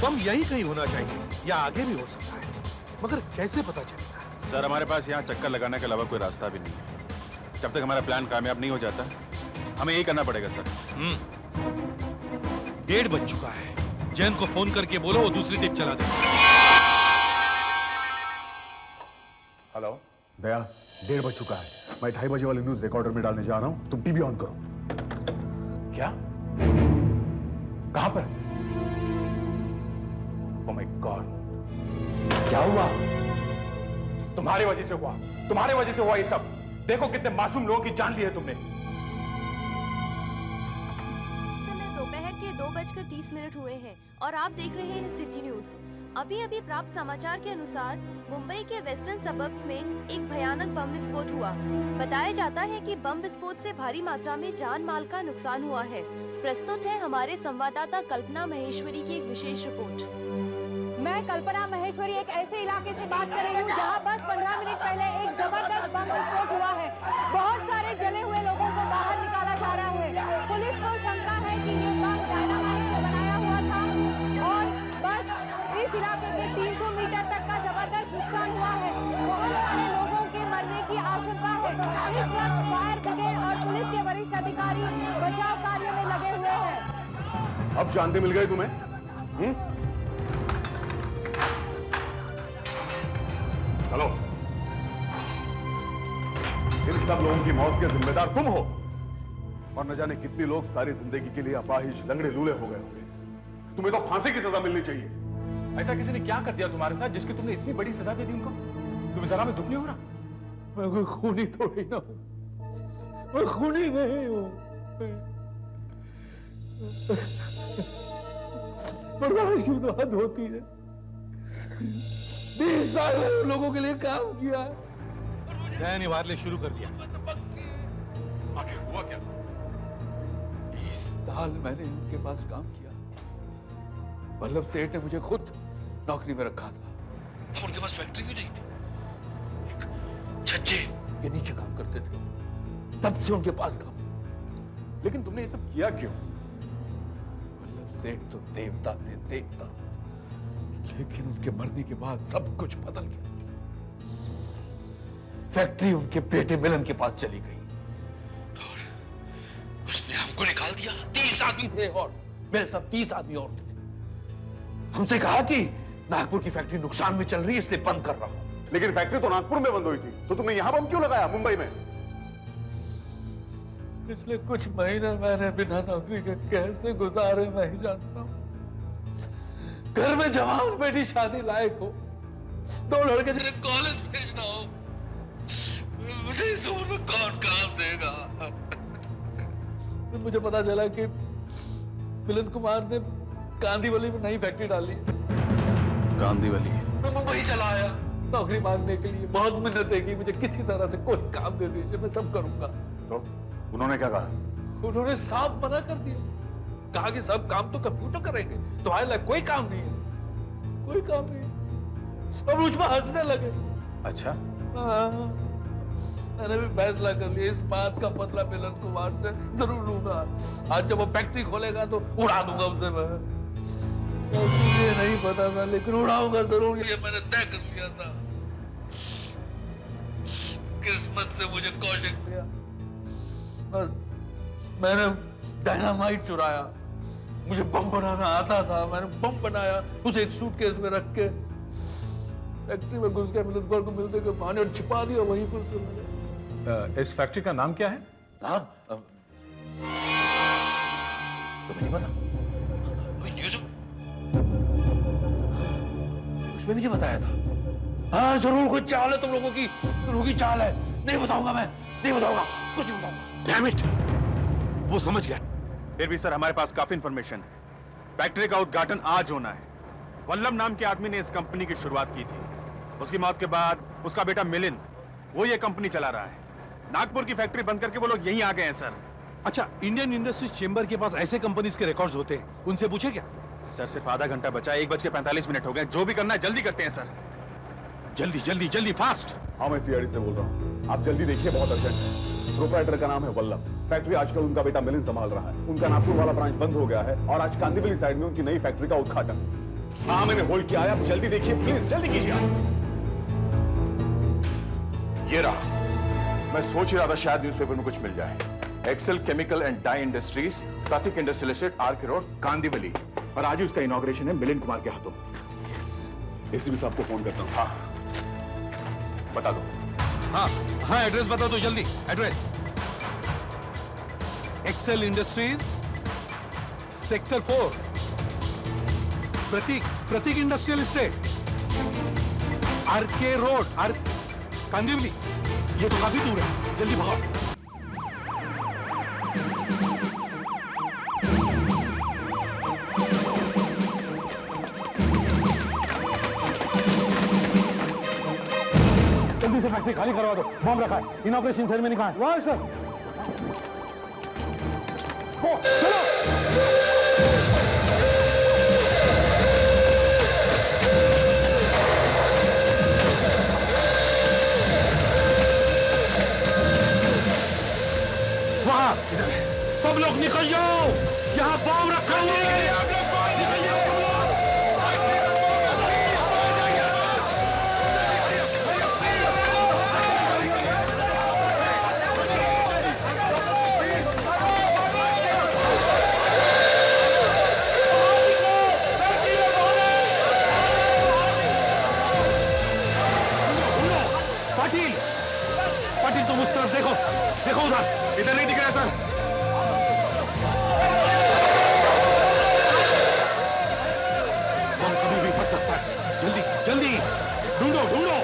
बम यहीं कहीं होना चाहिए या आगे भी हो सकता है, मगर कैसे पता चलेगा? सर, हमारे पास यहाँ चक्कर लगाने के अलावा कोई रास्ता भी नहीं है। जब तक हमारा प्लान कामयाब नहीं हो जाता हमें यही करना पड़ेगा सर। 1:30 बज चुका है। जयंत को फोन करके बोलो वो दूसरी टेप चला दे। हेलो दया, 1:30 बज चुका है। मैं 2:30 बजे वाली न्यूज रिकॉर्डर में डालने जा रहा हूँ, तुम टीवी ऑन करो। क्या? कहां पर? ओह माय गॉड, क्या हुआ? तुम्हारी वजह से हुआ, तुम्हारी वजह से हुआ ये सब। देखो कितने मासूम लोगों की जान ली है तुमने। समय दोपहर के 2:30 हुए हैं और आप देख रहे हैं सिटी न्यूज। अभी अभी प्राप्त समाचार के अनुसार मुंबई के वेस्टर्न सबर्ब्स में एक भयानक बम विस्फोट हुआ। बताया जाता है कि बम विस्फोट से भारी मात्रा में जान माल का नुकसान हुआ है। प्रस्तुत है हमारे संवाददाता कल्पना महेश्वरी की एक विशेष रिपोर्ट। मैं कल्पना महेश्वरी एक ऐसे इलाके से बात कर रही हूँ जहाँ बस 15 मिनट पहले एक जबरदस्त बम विस्फोट हुआ है। बहुत सारे जले हुए लोगों को बाहर निकाला जा रहा है। पुलिस को शंका है कि ये बम डायनामाइट से बनाया हुआ था और बस इस इलाके के 300 मीटर तक का जबरदस्त नुकसान हुआ है। बहुत सारे लोगों के मरने की आशंका है। इस वक्त फायर ब्रिगेड और पुलिस के वरिष्ठ अधिकारी बचाव कार्य में लगे हुए हैं। अब जानते मिल गए तुम्हें? चलो, इन सब लोगों की मौत के जिम्मेदार तुम हो और न जाने कितने लोग सारी जिंदगी के लिए अपाहिज लंगड़े लूले हो गए होंगे। तुम्हें तो फांसी की सजा मिलनी चाहिए। ऐसा किसी ने क्या कर दिया तुम्हारे साथ जिसकी तुमने इतनी बड़ी सजा दे दी उनको? तुम्हें जरा में दुख नहीं हो रहा? मैं कोई खूनी थोड़ी ना हूं, मैं खूनी नहीं हूं। बर्दाश्त की तो हद होती है। 20 साल में उन लोगों के लिए काम किया, न्याय निवारने शुरू कर दिया। आखिर हुआ क्या? 20 साल मैंने उनके पास काम किया। वल्लभ सेठ ने मुझे खुद नौकरी में रखा था। उनके पास फैक्ट्री भी नहीं थी, एक छज्जे के नीचे काम करते थे। तब से उनके पास था। लेकिन तुमने ये सब किया क्यों? वल्लभ सेठ तो देवता थे, देवता। लेकिन उनके मरने के बाद सब कुछ बदल गया। फैक्ट्री उनके बेटे मिलन के पास चली गई और उसने हमको निकाल दिया। 30 आदमी थे और मेरे साथ 30 आदमी और थे। हमसे कहा कि नागपुर की फैक्ट्री नुकसान में चल रही है, इसलिए बंद कर रहा हूं। लेकिन फैक्ट्री तो नागपुर में बंद हुई थी, तो तुमने यहां बम क्यों लगाया मुंबई में? पिछले कुछ महीने मैंने बिना नौकरी के कैसे गुजारे मैं ही जानता हूं। घर में जवान बेटी शादी लायक हो, 2 लड़के जिन्हें कॉलेज भेजना हो, मुझे इस उम्र में कौन काम देगा? मुझे पता चला कि मिलन कुमार ने कांदीवली में नई फैक्ट्री डाली। कांदीवली? मैं मुंबई चला आया नौकरी मांगने के लिए। बहुत मिन्नतें की, मुझे किसी तरह से कोई काम दे दीजिए, मैं सब करूंगा। तो उन्होंने क्या कहा? उन्होंने साफ मना कर दिया। कहा कि सब काम तो कंप्यूटर करेंगे, तुम्हारे लिए कोई काम नहीं है, कोई काम नहीं है। और मुझ पर हंसने लगे। अच्छा? हाँ, मैंने भी फैसला कर लिया, इस बात का बदला मिलन कुमार से जरूर लूंगा। आज जब वो फैक्ट्री खोलेगा तो उड़ा दूंगा उसे मैं। मुझे नहीं पता था, लेकिन उड़ाऊंगा जरूर, ये मैंने तय कर लिया था। किस्मत से मुझे कौशिक मिला। बस मैंने डायनामाइट चुराया। मुझे बम बनाना आता था, मैंने बम बनाया, उसे एक सूटकेस में रख के फैक्ट्री में घुस गया। मिलन कुमार को मिलते के बहाने और छिपा दिया वहीं पर से मैंने। इस फैक्ट्री का नाम क्या है? नाम तुम्हें नहीं पता? न्यूज़ में भी बताया था। हाँ जरूर कोई चाल है तुम लोगों की चाल है। नहीं बताऊंगा, मैं नहीं बताऊंगा, कुछ नहीं बताऊंगा। Damn it! वो समझ गया। फिर भी सर हमारे पास काफी इंफॉर्मेशन है। फैक्ट्री का उद्घाटन आज होना है। वल्लभ नाम के आदमी ने इस कंपनी की शुरुआत की थी। उसकी मौत के बाद उसका बेटा मिलिंद वो ये कंपनी चला रहा है। नागपुर की फैक्ट्री बंद करके वो लोग यहीं आ गए हैं सर। अच्छा, इंडियन इंडस्ट्रीज चेंबर के पास ऐसे कंपनीज के रिकॉर्ड्स होते हैं, उनसे पूछे क्या? सर सिर्फ आधा घंटा बचा, 1:45 हो गए। जो भी करना है जल्दी करते हैं सर। जल्दी जल्दी जल्दी, फास्ट। हाँ, मैं सीआईडी से बोल रहा हूँ, आप जल्दी देखिए, बहुत अर्जेंट है। प्रोप्राइटर का नाम है वल्लभ। फैक्ट्री आजकल उनका बेटा मिलिंद संभाल रहा है। उनका नागपुर वाला ब्रांच बंद हो गया है और आज कांदीवली साइड में उनकी नई फैक्ट्री का उद्घाटन। हाँ, मैंने होल्ड किया है, आप जल्दी देखिए प्लीज, जल्दी कीजिए। ये रहा। मैं सोच ही रहा था शायद न्यूज़पेपर में कुछ मिल जाए। Excel chemical and dye industries, Prateek industrial estate, RK road, Kandivali. और आज ही उसका इनॉग्रेशन है मिलिंद कुमार के हाथों। एसीपी साहब को फोन करता हूँ। हाँ, बता दो। हाँ, एड्रेस बता दो जल्दी। Address Excel industries, sector 4, Prateek industrial estate, RK road, Kandivali. ये तो काफी दूर है, जल्दी भागो। जल्दी से फैक्ट्री खाली करवा दो, बम रखा है। इनॉग्रेशन सेरेमनी कहाँ है? वहाँ सर। चलो। सब लोग निकल जाओ, यहाँ बॉम्ब रखा हुआ है। निकल जाओ सब लोग। पाटिल, पाटिल तुम उस तरफ देखो, देखो उधर, इधर नहीं दिख रहा सर। बम कभी भी फट सकता है, जल्दी जल्दी ढूंढो ढूंढो।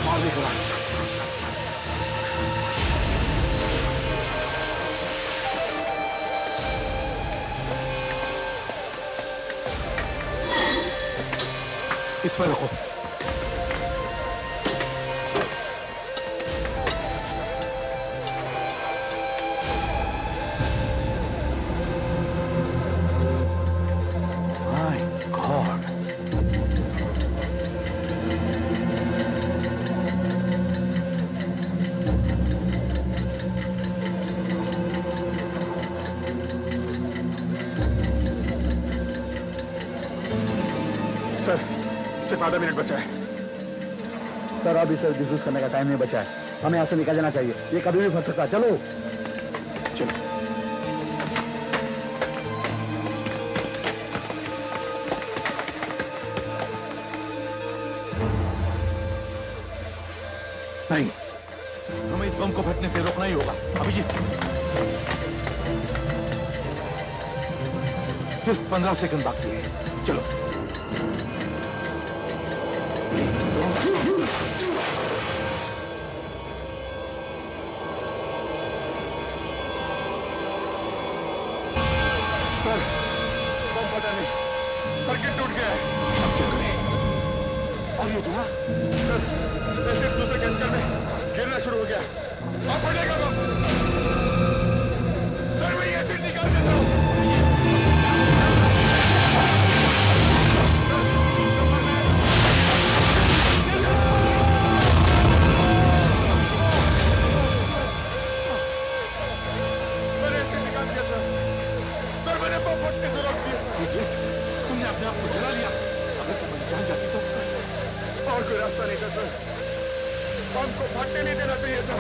मार देगा। इसमें रखो। My God. सर सिर्फ आधा मिनट बचा है। सर अभी सर डिफ्यूज करने का टाइम नहीं बचा है, हमें यहाँ से निकल जाना चाहिए, ये कभी भी फट सकता है। चलो चलो। नहीं, हमें इस बम को फटने से रोकना ही होगा। अभिजीत, सिर्फ 15 सेकंड बाकी है, चलो। सर बम फटा नहीं, सर्किट टूट गया है। अब क्या करें? और ये धुआं? सर एसिड दूसरे कैंकर में गिरना शुरू हो गया, अब फटेगा बम। सर मैं एसिड निकाल देता हूँ। मैंने एसिड निकाल दिया सर, सर मैंने बम फटने से रोक दिया सर। अभिजीत, तुमने अपने आप को जला लिया, अगर तुम्हारी जान जाती तो। और कोई रास्ता नहीं था सर, बम को फटने नहीं देना चाहिए था।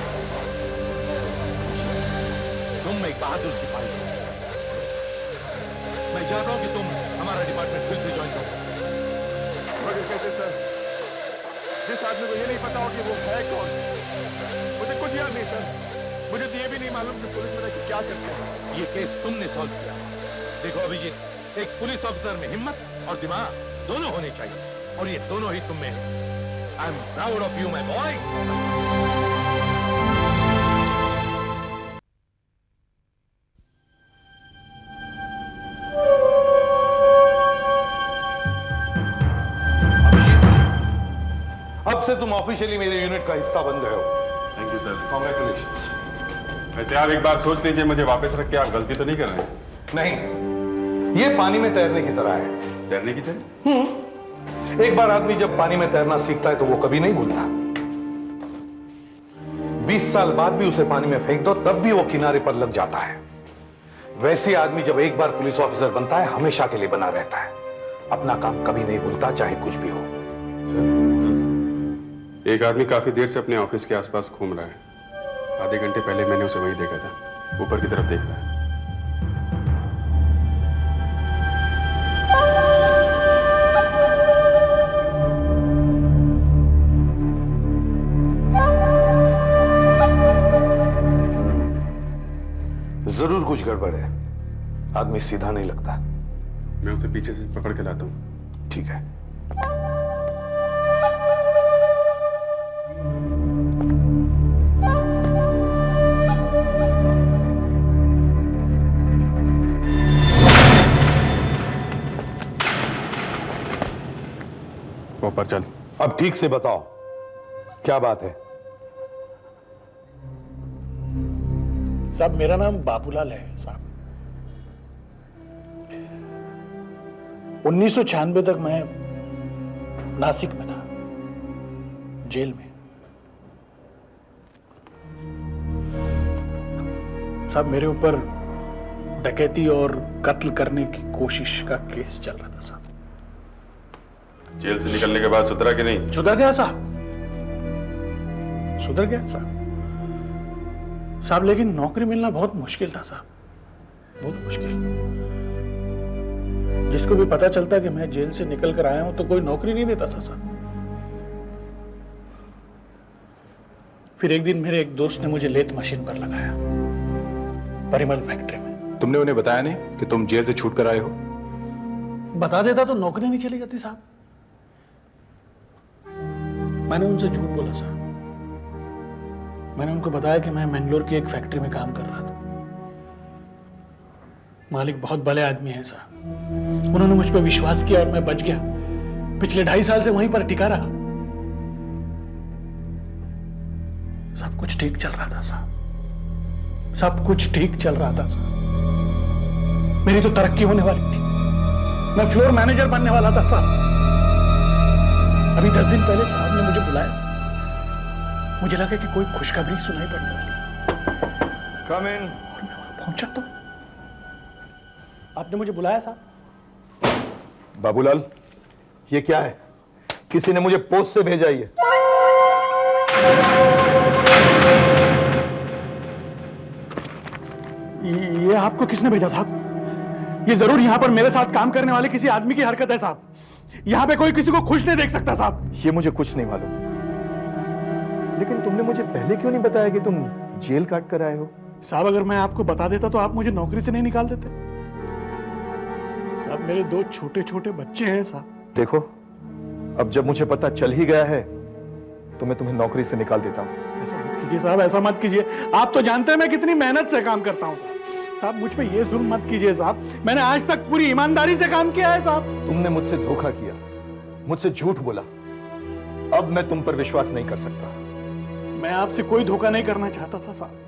तुम एक बहादुर सिपाही हो। मैं चाहता हूं कि तुम हमारा डिपार्टमेंट फिर से ज्वाइन करो। मगर कैसे सर? जिस आदमी को ये नहीं पता हो कि वो है कौन। मुझे कुछ याद नहीं सर, मुझे तो ये भी नहीं मालूम कि पुलिस में क्या करते हैं। ये केस तुमने सॉल्व किया। देखो अभिजीत, एक पुलिस ऑफिसर में हिम्मत और दिमाग दोनों होने चाहिए, और ये दोनों ही तुम में है। I am proud of you my boy. अब से तुम ऑफिशियली मेरे यूनिट का हिस्सा बन गए हो। Thank you sir. कॉन्ग्रेचुलेशंस। वैसे आप एक बार सोच लीजिए, मुझे वापस रख के आप गलती तो नहीं कर रहे हैं? नहीं, ये पानी में तैरने की तरह है। तैरने की तरह? एक बार आदमी जब पानी में तैरना सीखता है तो वो कभी नहीं भूलता। 20 साल बाद भी उसे पानी में फेंक दो तब भी वो किनारे पर लग जाता है। वैसे आदमी जब एक बार पुलिस ऑफिसर बनता है हमेशा के लिए बना रहता है, अपना काम कभी नहीं भूलता, चाहे कुछ भी हो। सर, एक आदमी काफी देर से अपने ऑफिस के आसपास घूम रहा है। आधे घंटे पहले मैंने उसे वहीं देखा था, ऊपर की तरफ देख रहा है। जरूर कुछ गड़बड़ है, आदमी सीधा नहीं लगता। मैं उसे पीछे से पकड़ के लाता हूँ। ठीक है। ऊपर चल। अब ठीक से बताओ, क्या बात है? साहब मेरा नाम बाबूलाल है साहब। 1996 तक मैं नासिक में था, जेल में। साहब मेरे ऊपर डकैती और कत्ल करने की कोशिश का केस चल रहा था साहब। जेल से निकलने के बाद सुधरा कि नहीं? सुधर गया साहब, सुधर गया साहब। साहब लेकिन नौकरी मिलना बहुत मुश्किल था साहब, बहुत मुश्किल। जिसको भी पता चलता कि मैं जेल से निकल कर आया हूं तो कोई नौकरी नहीं देता था साहब। फिर एक दिन मेरे एक दोस्त ने मुझे लेथ मशीन पर लगाया, परिमल फैक्ट्री में। तुमने उन्हें बताया नहीं कि तुम जेल से छूट कर आए हो? बता देता तो नौकरी नहीं चली जाती साहब। मैंने उनसे झूठ बोला साहब। मैंने उनको बताया कि मैं मैंगलोर की एक फैक्ट्री में काम कर रहा था। मालिक बहुत भले आदमी हैं साहब, उन्होंने मुझ पर विश्वास किया और मैं बच गया। पिछले 2.5 साल से वहीं पर टिका रहा। सब कुछ ठीक चल रहा था साहब, सब कुछ ठीक चल रहा था साहब। मेरी तो तरक्की होने वाली थी, मैं फ्लोर मैनेजर बनने वाला था साहब। अभी 10 दिन पहले साहब ने मुझे बुलाया, मुझे लगा कि कोई खुशखबरी सुनाई पड़ने वाली। कम इन। पहुंचा तो आपने मुझे बुलाया साहब। बाबूलाल, ये क्या है? किसी ने मुझे पोस्ट से भेजा ही है। ये आपको किसने भेजा साहब? ये जरूर यहां पर मेरे साथ काम करने वाले किसी आदमी की हरकत है साहब। यहां पे कोई किसी को खुश नहीं देख सकता साहब। ये मुझे कुछ नहीं मालूम, लेकिन तुमने मुझे पहले क्यों नहीं बताया कि तुम जेल काट कर आए हो? साहब अगर मैं आपको बता देता तो आप मुझे नौकरी से नहीं निकाल देते साहब। मेरे 2 छोटे छोटे बच्चे हैं साहब। देखो, अब जब मुझे पता चल ही गया है तो मैं तुम्हें नौकरी से निकाल देता हूं। ऐसा मत कीजिए साहब, ऐसा मत कीजिए। आप तो जानते हैं मैं कितनी मेहनत से काम करता हूं साहब। साहब मुझ पे ये जुल्म मत कीजिए साहब, मैंने आज तक पूरी ईमानदारी से काम किया है साहब। तुमने मुझसे धोखा किया, मुझसे झूठ बोला। अब मैं तुम पर विश्वास नहीं कर सकता। मैं आपसे कोई धोखा नहीं करना चाहता था साहब।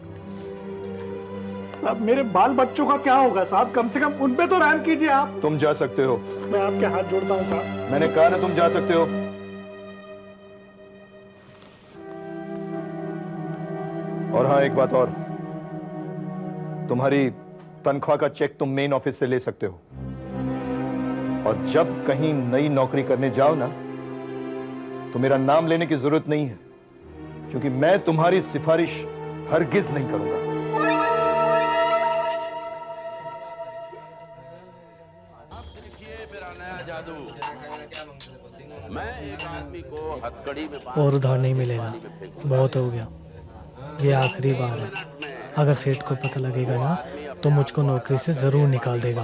साहब मेरे बाल बच्चों का क्या होगा साहब? कम से कम उन पे तो रहम कीजिए आप। तुम जा सकते हो। मैं आपके हाथ जोड़ता हूं साहब। मैंने कहा ना तुम जा सकते हो। और हाँ, एक बात और, तुम्हारी तनख्वाह का चेक तुम मेन ऑफिस से ले सकते हो। और जब कहीं नई नौकरी करने जाओ ना, तो मेरा नाम लेने की जरूरत नहीं है, क्योंकि मैं तुम्हारी सिफारिश हरगिज नहीं करूंगा। और उधार नहीं मिलेगा, बहुत हो गया। ये आखिरी बार है। अगर सेठ को पता लगेगा ना तो मुझको नौकरी से जरूर निकाल देगा।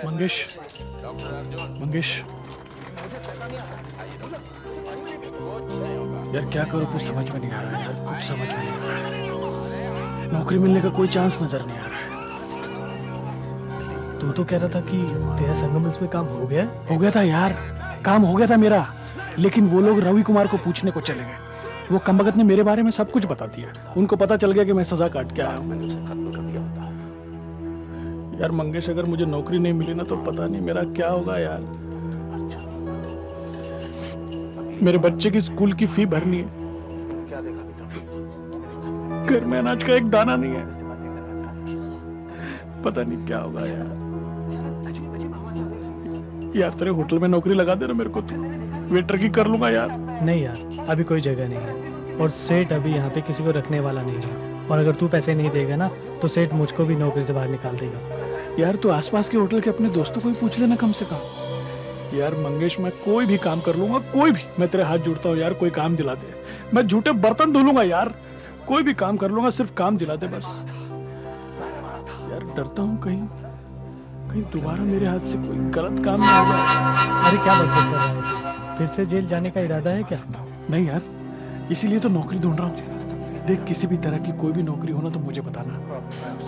मंगेश, मंगेश यार क्या करूं, कुछ समझ में नहीं आ रहा है यार, कुछ समझ में नहीं आ रहा है। नौकरी मिलने का कोई चांस नजर नहीं आ रहा है। तू तो कह रहा था कि तेरा संगम में काम हो गया? हो गया था यार, काम हो गया था मेरा, लेकिन वो लोग रवि कुमार को पूछने को चले गए। वो कमबख्त ने मेरे बारे में सब कुछ बता दिया। उनको पता चल गया कि मैं सजा काट के आया हूं। मैंने उसे खत्म कर दिया होता। यार मंगेश, अगर मुझे नौकरी नहीं मिली ना तो पता नहीं मेरा क्या होगा यार। मेरे बच्चे की स्कूल की फी भरनी है, घर में अनाज का एक दाना नहीं है। पता नहीं क्या होगा यार। यार तेरे होटल में नौकरी लगा दे ना मेरे को, तो वेटर की कर लूंगा यार। नहीं यार, अभी कोई जगह नहीं है और सेठ अभी यहाँ पे किसी को रखने वाला नहीं है। और अगर तू पैसे नहीं देगा ना तो सेठ मुझको भी नौकरी से बाहर निकाल देगा। यार तू आसपास के होटल के अपने दोस्तों को ही पूछ लेना कम से कम। यार मंगेश, मैं कोई भी काम कर लूंगा, कोई भी। मैं तेरे हाथ जोड़ता हूँ यार, कोई काम दिला दे। मैं झूठे बर्तन धो लूंगा यार, कोई भी काम कर लूंगा, सिर्फ काम दिला दे बस। यार डरता हूँ कहीं दोबारा मेरे हाथ से कोई गलत काम नहीं हो जाए। अरे क्या बकवास कर रहा है? फिर से जेल जाने का इरादा है क्या? नहीं यार, इसीलिए तो नौकरी ढूंढ रहा हूँ। देख, किसी भी तरह की कोई भी नौकरी हो ना तो मुझे बताना।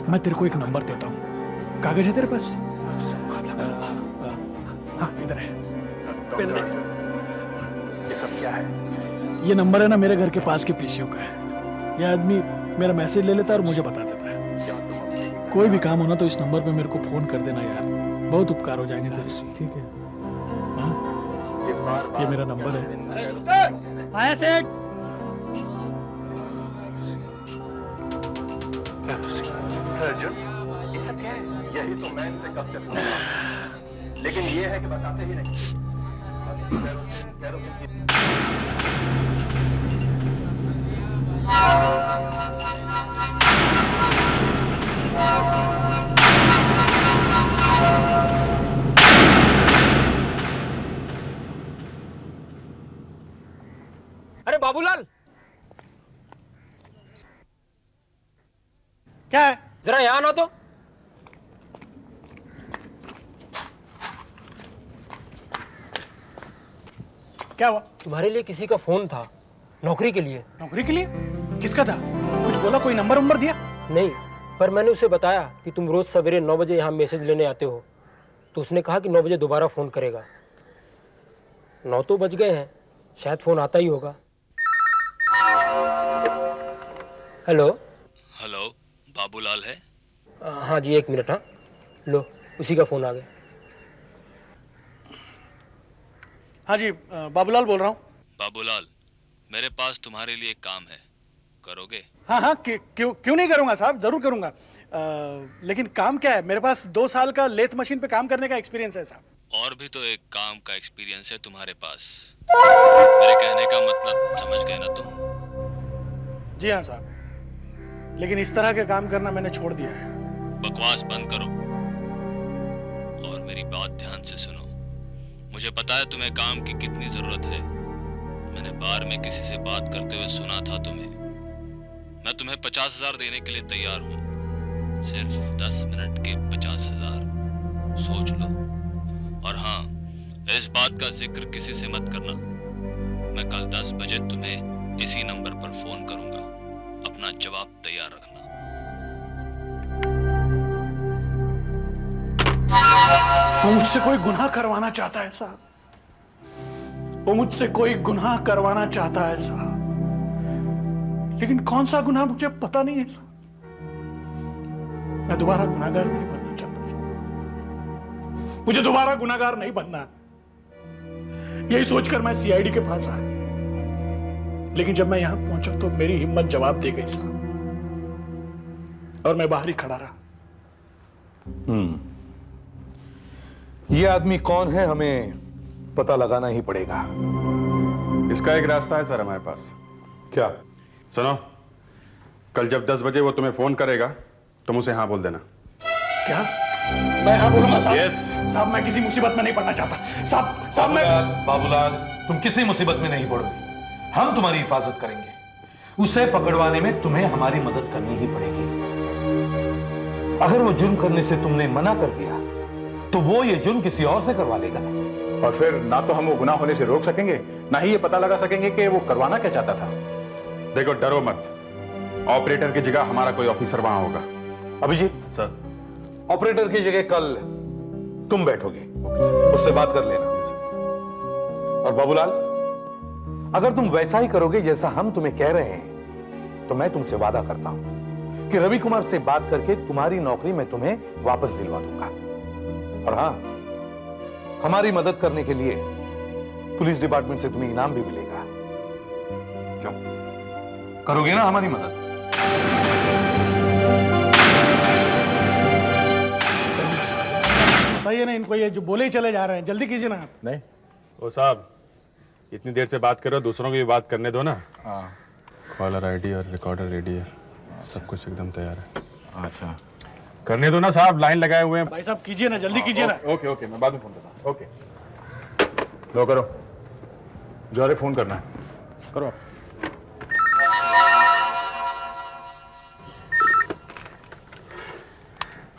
मैं तेरे को एक नंबर देता हूँ, कागज है तेरे पास? हाँ इधर है, डॉक्टर अर्जुन, ये सब क्या है? ये नंबर है ना मेरे घर के पास के पीसीओ का है। ये आदमी मेरा मैसेज ले लेता है और मुझे बता देता है। कोई भी काम होना तो इस नंबर पे मेरे को फोन कर देना यार, बहुत उपकार हो जाएंगे तेरे। ठीक है, ये मेरा नंबर है। आया सेठ। अर्जुन, ये सब क्या है? यही तो मैं इससे कब से पूछ रहा हूं। लेकिन ये है कि बताते ही नहीं। अरे बाबूलाल, क्या है? जरा यहाँ ना तो। क्या हुआ? तुम्हारे लिए किसी का फोन था, नौकरी के लिए। नौकरी के लिए? किसका था? कुछ बोला, कोई नंबर वंबर दिया? नहीं, पर मैंने उसे बताया कि तुम रोज सवेरे 9 बजे यहाँ मैसेज लेने आते हो, तो उसने कहा कि 9 बजे दोबारा फोन करेगा। 9 तो बज गए हैं, शायद फोन आता ही होगा। हेलो। हेलो, बाबूलाल है? हाँ जी, 1 मिनट। हाँ लो, उसी का फोन आ गया। हाँ जी, बाबूलाल बोल रहा हूँ। बाबूलाल, मेरे पास तुम्हारे लिए एक काम है, करोगे? हाँ हाँ, क्यों नहीं करूँगा साहब, जरूर करूँगा। लेकिन काम क्या है? मेरे पास 2 साल का लेथ मशीन पे काम करने का एक्सपीरियंस है साहब। और भी तो एक काम का एक्सपीरियंस है तुम्हारे पास। मेरे कहने का मतलब समझ गए ना तुम? जी हाँ साहब, लेकिन इस तरह के काम करना मैंने छोड़ दिया है। बकवास बंद करो और मेरी बात ध्यान से सुनो। मुझे पता है तुम्हें काम की कितनी जरूरत है। मैंने बार में किसी से बात करते हुए सुना था तुम्हें। मैं तुम्हें 50,000 देने के लिए तैयार हूँ, सिर्फ 10 मिनट के 50,000। सोच लो। और हाँ, इस बात का जिक्र किसी से मत करना। मैं कल 10 बजे तुम्हें इसी नंबर पर फोन करूंगा। अपना जवाब तैयार रखना। वो मुझसे कोई गुनाह करवाना चाहता है साहब, वो मुझसे कोई गुनाह करवाना चाहता है साहब, लेकिन कौन सा गुनाह मुझे पता नहीं है साहब। मैं दोबारा गुनाहगार नहीं बनना चाहता साहब, मुझे दोबारा गुनाहगार नहीं बनना। यही सोचकर मैं सीआईडी के पास आया, लेकिन जब मैं यहां पहुंचा तो मेरी हिम्मत जवाब दे गई साहब, और मैं बाहर ही खड़ा रहा। ये आदमी कौन है हमें पता लगाना ही पड़ेगा। इसका एक रास्ता है सर हमारे पास। क्या? सुनो, कल जब 10 बजे वो तुम्हें फोन करेगा तुम उसे हाँ बोल देना। क्या? मैं हाँ बोलूंगा साहब? यस। साहब, मैं किसी मुसीबत में नहीं पड़ना चाहता साहब। मैं बाबूलाल, तुम किसी मुसीबत में नहीं पड़ोगे। हम तुम्हारी हिफाजत करेंगे। उसे पकड़वाने में तुम्हें हमारी मदद करनी ही पड़ेगी। अगर वो जुर्म करने से तुमने मना कर दिया तो वो ये जुर्म किसी और से करवा लेगा, और फिर ना तो हम वो गुनाह होने से रोक सकेंगे, ना ही ये पता लगा सकेंगे कि वो करवाना क्या चाहता था। देखो, डरो मत। ऑपरेटर की जगह हमारा कोई ऑफिसर वहां होगा। अभिजीत सर, ऑपरेटर की जगह कल तुम बैठोगे, उससे बात कर लेना। और बाबूलाल, अगर तुम वैसा ही करोगे जैसा हम तुम्हें कह रहे हैं, तो मैं तुमसे वादा करता हूं कि रवि कुमार से बात करके तुम्हारी नौकरी मैं तुम्हें वापस दिलवा दूंगा। और हां, हमारी मदद करने के लिए पुलिस डिपार्टमेंट से तुम्हें इनाम भी मिलेगा। क्यों? करोगे ना हमारी मदद? बताइए ना इनको, ये जो बोले ही चले जा रहे हैं, जल्दी कीजिए ना आप। नहीं, वो साहब इतनी देर से बात कर रहे हो, दूसरों की भी बात करने दो ना। हाँ, कॉलर आईडी और रिकॉर्डर रेडी है, सब कुछ एकदम तैयार है। अच्छा, करने दो ना साहब, लाइन लगाए हुए हैं। भाई साहब कीजिए ना, जल्दी कीजिए ना। ओके ओके, मैं बाद में फोन करता हूँ। ओके, लो करो, जो फोन करना है करो आप।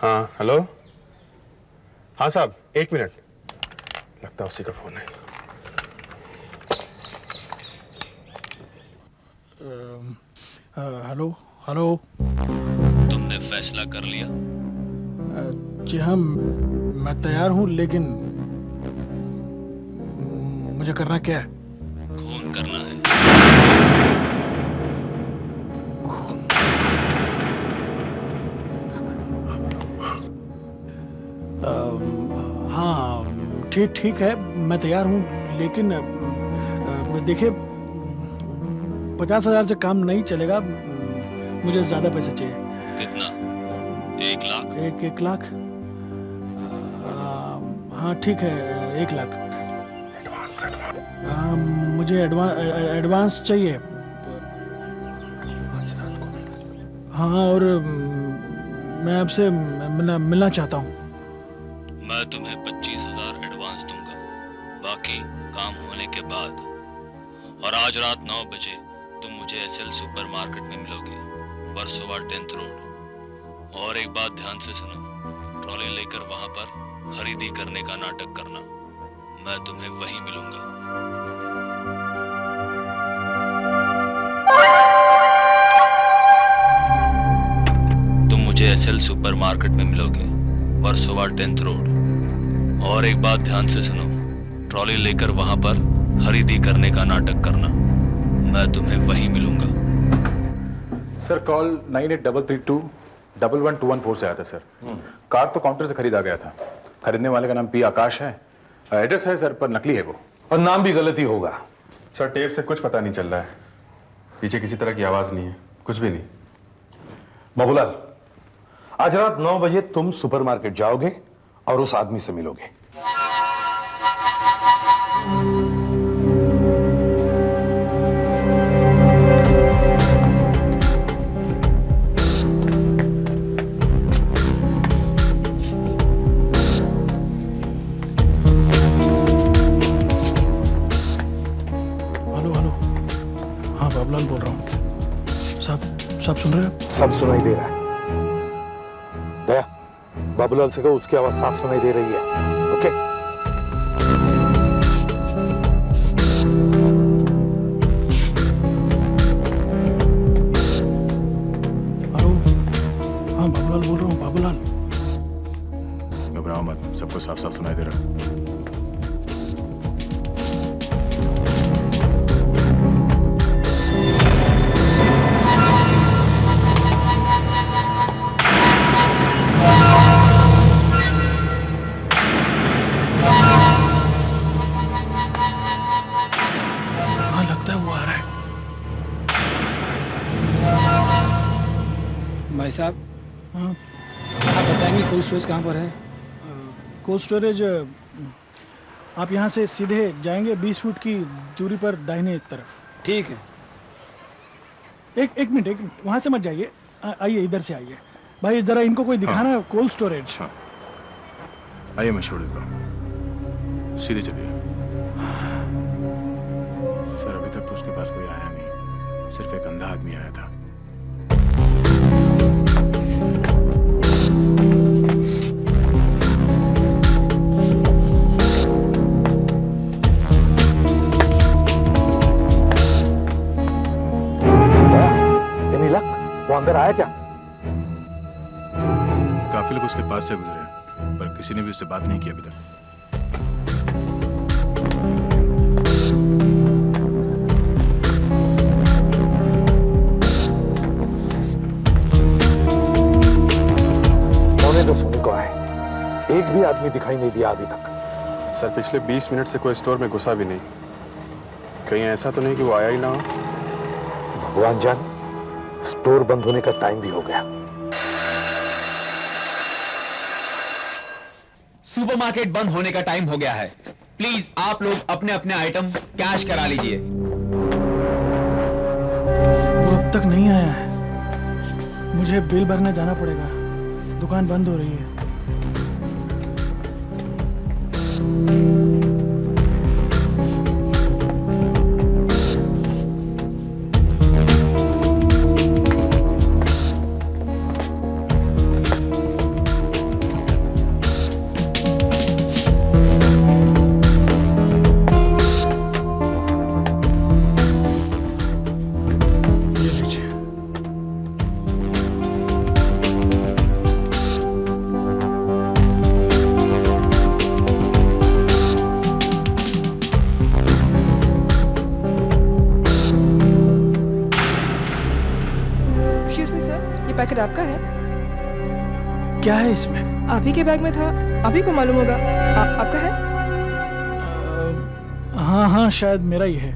हाँ हेलो, हाँ साहब 1 मिनट, लगता है उसी का फोन है। Hello hello. तुमने फैसला कर लिया? जी हाँ, मैं तैयार हूँ, लेकिन मुझे करना क्या है? खून करना है। हाँ ठीक ठीक है, मैं तैयार हूँ, लेकिन देखिए 50,000 से काम नहीं चलेगा, मुझे ज्यादा पैसे चाहिए। कितना? 1 लाख? 1 लाख? हाँ ठीक है, 1 लाख। मुझे एडवांस चाहिए। हाँ, और मैं आपसे मिलना चाहता हूँ। मैं तुम्हें 25,000 एडवांस दूंगा, बाकी काम होने के बाद। और आज रात 9 बजे तुम मुझे एसएल सुपरमार्केट में मिलोगे, वर्सोवा 10th रोड। और एक बात ध्यान से सुनो, ट्रॉली लेकर वहां पर खरीदी करने का नाटक करना। मैं तुम्हें वहीं मिलूंगा। तुम मुझे एसएल सुपरमार्केट में मिलोगे, वर्सोवा 10th रोड। और एक बात ध्यान से सुनो, ट्रॉली लेकर वहां पर खरीदी करने का नाटक करना। मैं तुम्हें वहीं मिलूंगा। सर कॉल 9833211214 से आया था सर। कार तो काउंटर से खरीदा गया था। खरीदने वाले का नाम पी आकाश है। एड्रेस है सर, पर नकली है वो। और नाम भी गलती होगा। सर टेप से कुछ पता नहीं चल रहा है, पीछे किसी तरह की आवाज नहीं है, कुछ भी नहीं। बाबूलाल, आज रात 9 बजे तुम सुपरमार्केट जाओगे और उस आदमी से मिलोगे। बाबूलाल बोल रहा हूँ। सब सुन रहे हो? सब सुनाई दे रहा है। दया, बाबूलाल से कहो उसकी आवाज साफ सुनाई दे रही है। ओके? हेलो, हाँ बाबूलाल बोल रहा हूँ। बाबूलाल, घबराओ मत, सबको साफ साफ सुनाई दे रहा है। भाई साहब, आप बताएंगे कोल्ड स्टोरेज कहाँ पर है? कोल्ड स्टोरेज आप यहाँ से सीधे जाएंगे 20 फुट की दूरी पर दाहिने तरफ। ठीक है। एक मिनट, वहाँ से मत जाइए, आइए इधर से आइए। भाई जरा इनको कोई दिखाना कोल्ड स्टोरेज। आइए मैं छोड़ देता हूँ, सीधे चलिए। सर अभी तक तो उसके पास कोई आया नहीं, सिर्फ एक अंधा आदमी आया था। वो अंदर आया क्या? काफी लोग उसके पास से गुजरे, पर किसी ने भी उससे बात नहीं की अभी तक। सोने तो सोने को आए, एक भी आदमी दिखाई नहीं दिया अभी तक। सर पिछले 20 मिनट से कोई स्टोर में घुसा भी नहीं। कहीं ऐसा तो नहीं कि वो आया ही ना हो? भगवान जाने, स्टोर बंद होने का टाइम भी हो गया। सुपरमार्केट बंद होने का टाइम हो गया है। प्लीज आप लोग अपने अपने आइटम कैश करा लीजिए। वो अब तक नहीं आया है, मुझे बिल भरने जाना पड़ेगा, दुकान बंद हो रही है। ये पैकेट आपका है? क्या है इसमें? आप ही के बैग में था, आप ही को मालूम होगा। आपका है? हाँ हाँ, शायद मेरा ही है।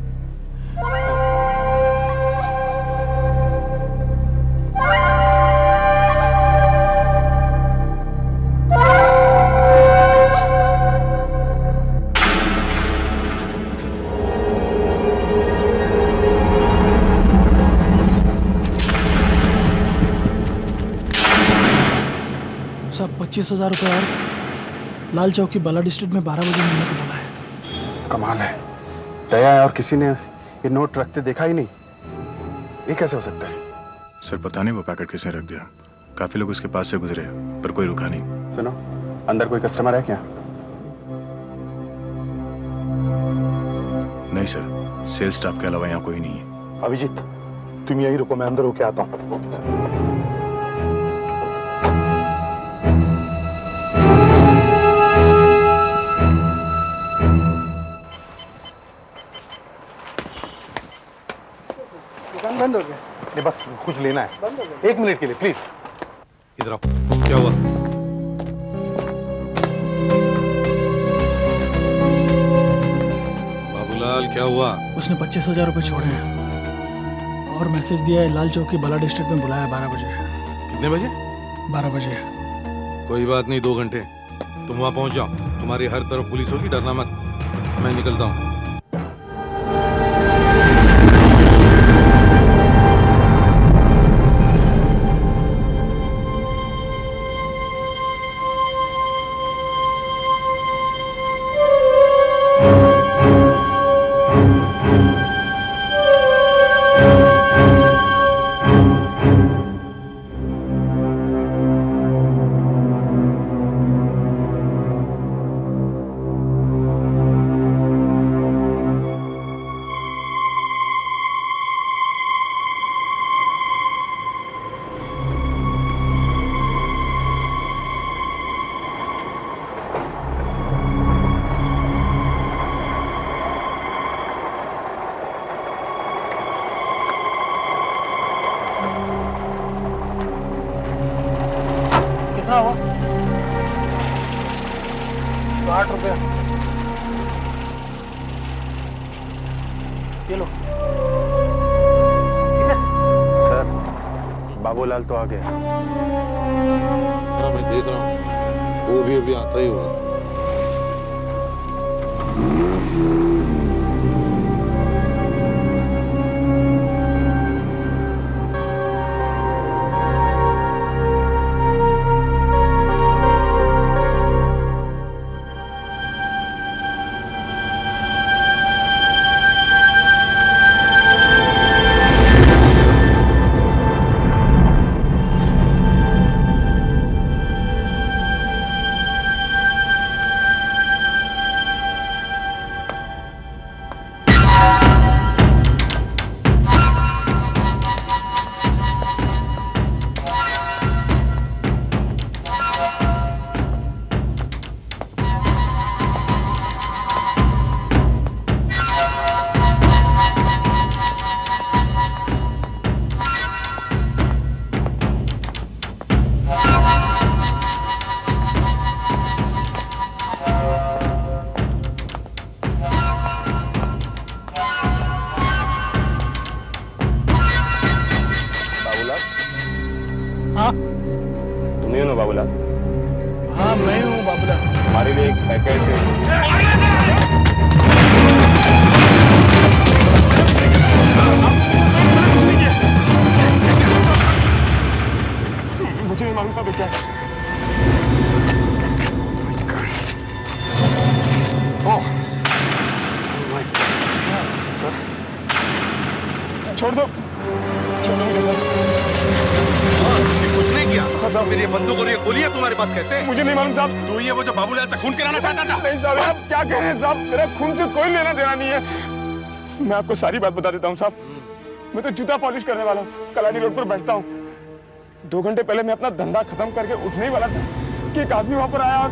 सब 25,000 रुपये और लाल चौक की बाला डिस्ट्रिक्ट में 12 बजे मिलने को बोला है। कमाल है, दया है और किसी ने ये नोट रखते देखा ही नहीं। ये कैसे हो सकता है? सर पता नहीं वो पैकेट किसने रख दिया। काफी लोग उसके पास से गुजरे पर कोई रुका नहीं। सुनो, अंदर कोई कस्टमर है क्या? नहीं सर, सेल्स स्टाफ के अलावा यहाँ कोई नहीं है। अभिजीत, तुम यहीं रुको, मैं अंदर होके आता हूँ। Okay sir. दुकान बंद हो गया। ये बस कुछ लेना है, बंद हो गया। 1 मिनट के लिए प्लीज। इधर आओ, क्या हुआ? बाबूलाल, क्या हुआ? उसने 25,000 रुपये छोड़े हैं और मैसेज दिया है लाल चौक की बाला डिस्ट्रिक्ट में बुलाया 12 बजे। कितने बजे? 12 बजे। कोई बात नहीं, 2 घंटे तुम वहां पहुंच जाओ। तुम्हारी हर तरफ पुलिस होगी, डरना मत। मैं निकलता हूँ। कितना हुआ? 60 रुपया। ये लो। सर, बाबूलाल तो आ गया। हाँ, मैं देख रहा हूँ, वो भी अभी आता ही होगा। हाँ, तुम ही हो ना बाबूलाल? हाँ मैं हूँ बाबूलाल। हमारे लिए एक पैकेट मुझे नहीं मालूम साहब क्या है। सर, छोड़ दो मुझे सर। कुछ नहीं किया। हाँ साहब, मेरी बंदूक और ये गोली है तुम्हारे पास कैसे? मुझे नहीं मालूम साहब। तू ये वो जो बाबूलाल से खून कराना चाहता था? नहीं साहब, आप क्या कह रहे हैं साहब? मेरा खून से कोई लेना देना नहीं है। मैं आपको सारी बात बता देता हूँ साहब। मैं तो जूता पॉलिश करने वाला हूँ, कलाड़ी रोड पर बैठता हूँ। 2 घंटे पहले मैं अपना धंधा खत्म करके उठने ही वाला था कि एक आदमी वहां पर आया और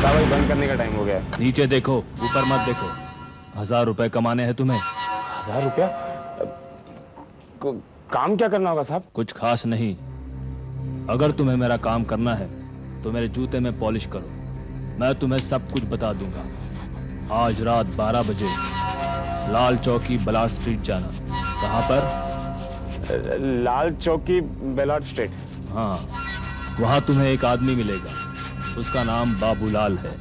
साहब बंद करने का टाइम हो गया है। नीचे देखो, ऊपर मत देखो। 1000 रुपए कमाने हैं तुम्हें। 1000 रुपया? काम क्या करना होगा साहब? कुछ खास नहीं। अगर तुम्हें मेरा काम करना है तो मेरे जूते में पॉलिश करो। मैं तुम्हें सब कुछ बता दूंगा। आज रात 12 बजे लाल चौकी बलाट स्ट्रीट जाना। कहाँ पर? लाल चौकी बेलाट स्ट्रीट। हाँ, वहां तुम्हें एक आदमी मिलेगा। उसका नाम बाबूलाल है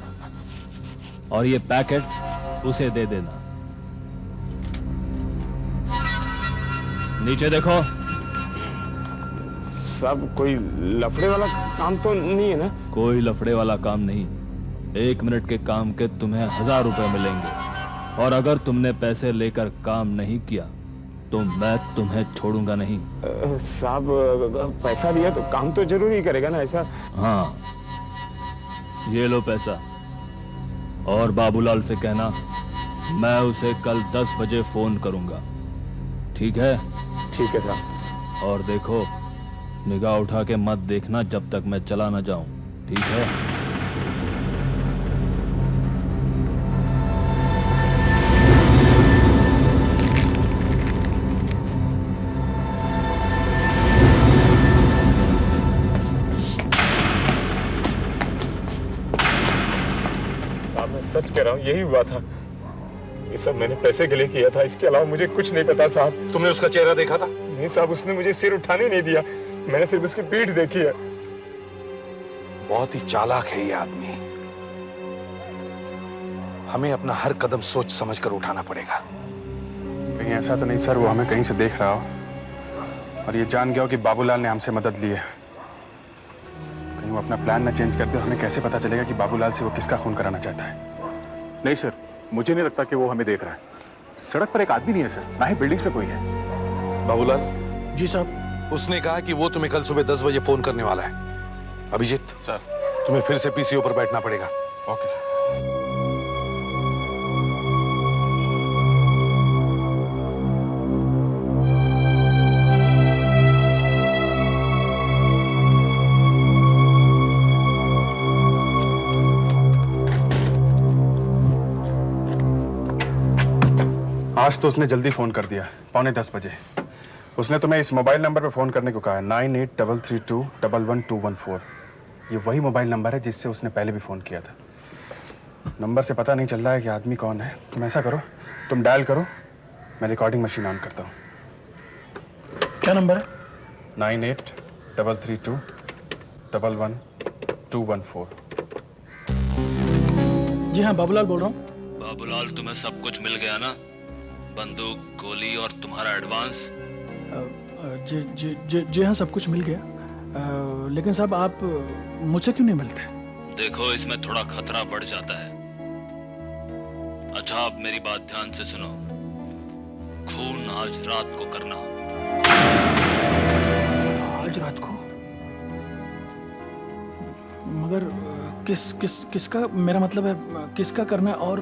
और ये पैकेट उसे दे देना। नीचे देखो। साहब कोई लफड़े वाला काम तो नहीं है ना? कोई लफड़े वाला काम नहीं। 1 मिनट के काम के तुम्हें 1000 रुपए मिलेंगे और अगर तुमने पैसे लेकर काम नहीं किया तो मैं तुम्हें छोड़ूंगा नहीं। साहब पैसा दिया तो काम तो जरूर ही करेगा ना ऐसा? हाँ, ये लो पैसा और बाबूलाल से कहना मैं उसे कल 10 बजे फोन करूंगा। ठीक है? ठीक है साहब। और देखो, निगाह उठा के मत देखना जब तक मैं चला ना जाऊं। ठीक है? सच कह रहा हूँ, यही हुआ था। ये सब मैंने पैसे के लिए किया था, इसके अलावा मुझे कुछ नहीं पता साहब। तुमने उसका चेहरा देखा था? नहीं साहब, उसने मुझे सिर उठाने नहीं दिया। मैंने सिर्फ उसकी पीठ देखी है। बहुत ही चालाक है ये आदमी। हमें अपना हर कदम सोच समझकर उठाना पड़ेगा। कहीं ऐसा तो नहीं सर वो हमें कहीं से देख रहा हो और ये जान गया हो कि बाबूलाल ने हमसे मदद ली है? कहीं वो अपना प्लान न चेंज कर दे। हमें कैसे पता चलेगा कि बाबूलाल से वो किसका खून कराना चाहता है? नहीं सर, मुझे नहीं लगता कि वो हमें देख रहा है। सड़क पर एक आदमी नहीं है सर, ना ही बिल्डिंग्स पे कोई है। बाबूलाल? जी साहब। उसने कहा कि वो तुम्हें कल सुबह 10 बजे फोन करने वाला है। अभिजीत सर, तुम्हें फिर से पीसीओ पर बैठना पड़ेगा। Okay sir. आज तो उसने जल्दी फोन कर दिया, 9:45 बजे। उसने तुम्हें इस मोबाइल नंबर पे फोन करने को कहा है, 9833211214। ये वही मोबाइल नंबर है जिससे उसने पहले भी फोन किया था। नंबर से पता नहीं चल रहा है कि आदमी कौन है। तुम ऐसा करो, तुम डायल करो, मैं रिकॉर्डिंग मशीन ऑन करता हूँ। क्या नंबर है? 9833211214। जी हाँ, बाबूलाल बोल रहा हूँ। बाबूलाल, तुम्हें सब कुछ मिल गया ना? बंदूक, गोली और तुम्हारा एडवांस? जी जी जी जी हाँ, सब कुछ मिल गया। लेकिन साहब आप मुझसे क्यों नहीं मिलते? देखो, इसमें थोड़ा खतरा बढ़ जाता है। अच्छा, आप मेरी बात ध्यान से सुनो। खून आज रात को करना। आज रात को? मगर किसका, मेरा मतलब है किसका करना है और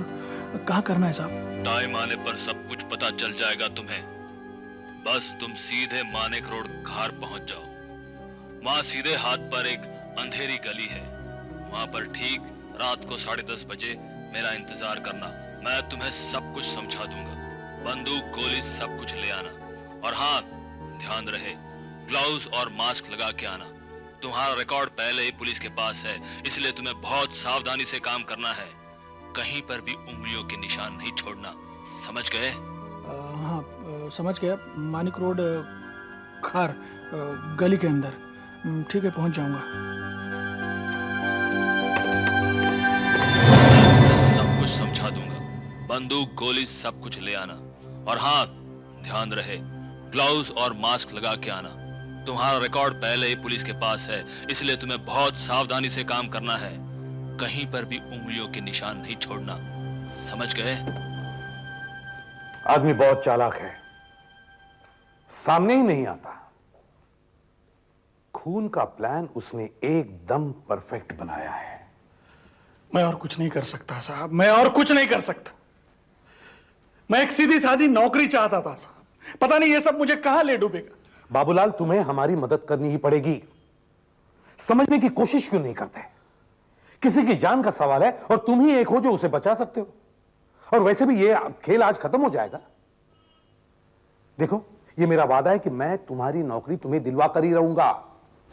कहाँ करना है साहब? टाइम आने पर सब कुछ पता चल जाएगा तुम्हें। बस तुम सीधे मानेक रोड खार पहुंच जाओ। वहां सीधे हाथ पर एक अंधेरी गली है। वहां पर ठीक रात को 10:30 बजे मेरा इंतजार करना। मैं तुम्हें सब कुछ समझा दूंगा। बंदूक, गोली सब कुछ ले आना। और हाँ, ध्यान रहे, ग्लव्स और मास्क लगा के आना। तुम्हारा रिकॉर्ड पहले ही पुलिस के पास है, इसलिए तुम्हें बहुत सावधानी से काम करना है। कहीं पर भी उंगलियों के निशान नहीं छोड़ना। समझ गए? हाँ, समझ गया। मानिक रोड खार गली के अंदर। ठीक है, पहुंच जाऊंगा। सब कुछ समझा दूंगा। बंदूक, गोली सब कुछ ले आना। और हाँ, ध्यान रहे, ग्लव्स और मास्क लगा के आना। तुम्हारा रिकॉर्ड पहले ही पुलिस के पास है, इसलिए तुम्हें बहुत सावधानी से काम करना है। कहीं पर भी उंगलियों के निशान नहीं छोड़ना। समझ गए? आदमी बहुत चालाक है, सामने ही नहीं आता। खून का प्लान उसने एकदम परफेक्ट बनाया है। मैं और कुछ नहीं कर सकता साहब, मैं और कुछ नहीं कर सकता। मैं एक सीधी सादी नौकरी चाहता था साहब। पता नहीं ये सब मुझे कहां ले डूबेगा। बाबूलाल, तुम्हें हमारी मदद करनी ही पड़ेगी। समझने की कोशिश क्यों नहीं करते किसी की जान का सवाल है और तुम ही एक हो जो उसे बचा सकते हो। और वैसे भी ये खेल आज खत्म हो जाएगा। देखो, ये मेरा वादा है कि मैं तुम्हारी नौकरी तुम्हें दिलवा कर ही रहूंगा।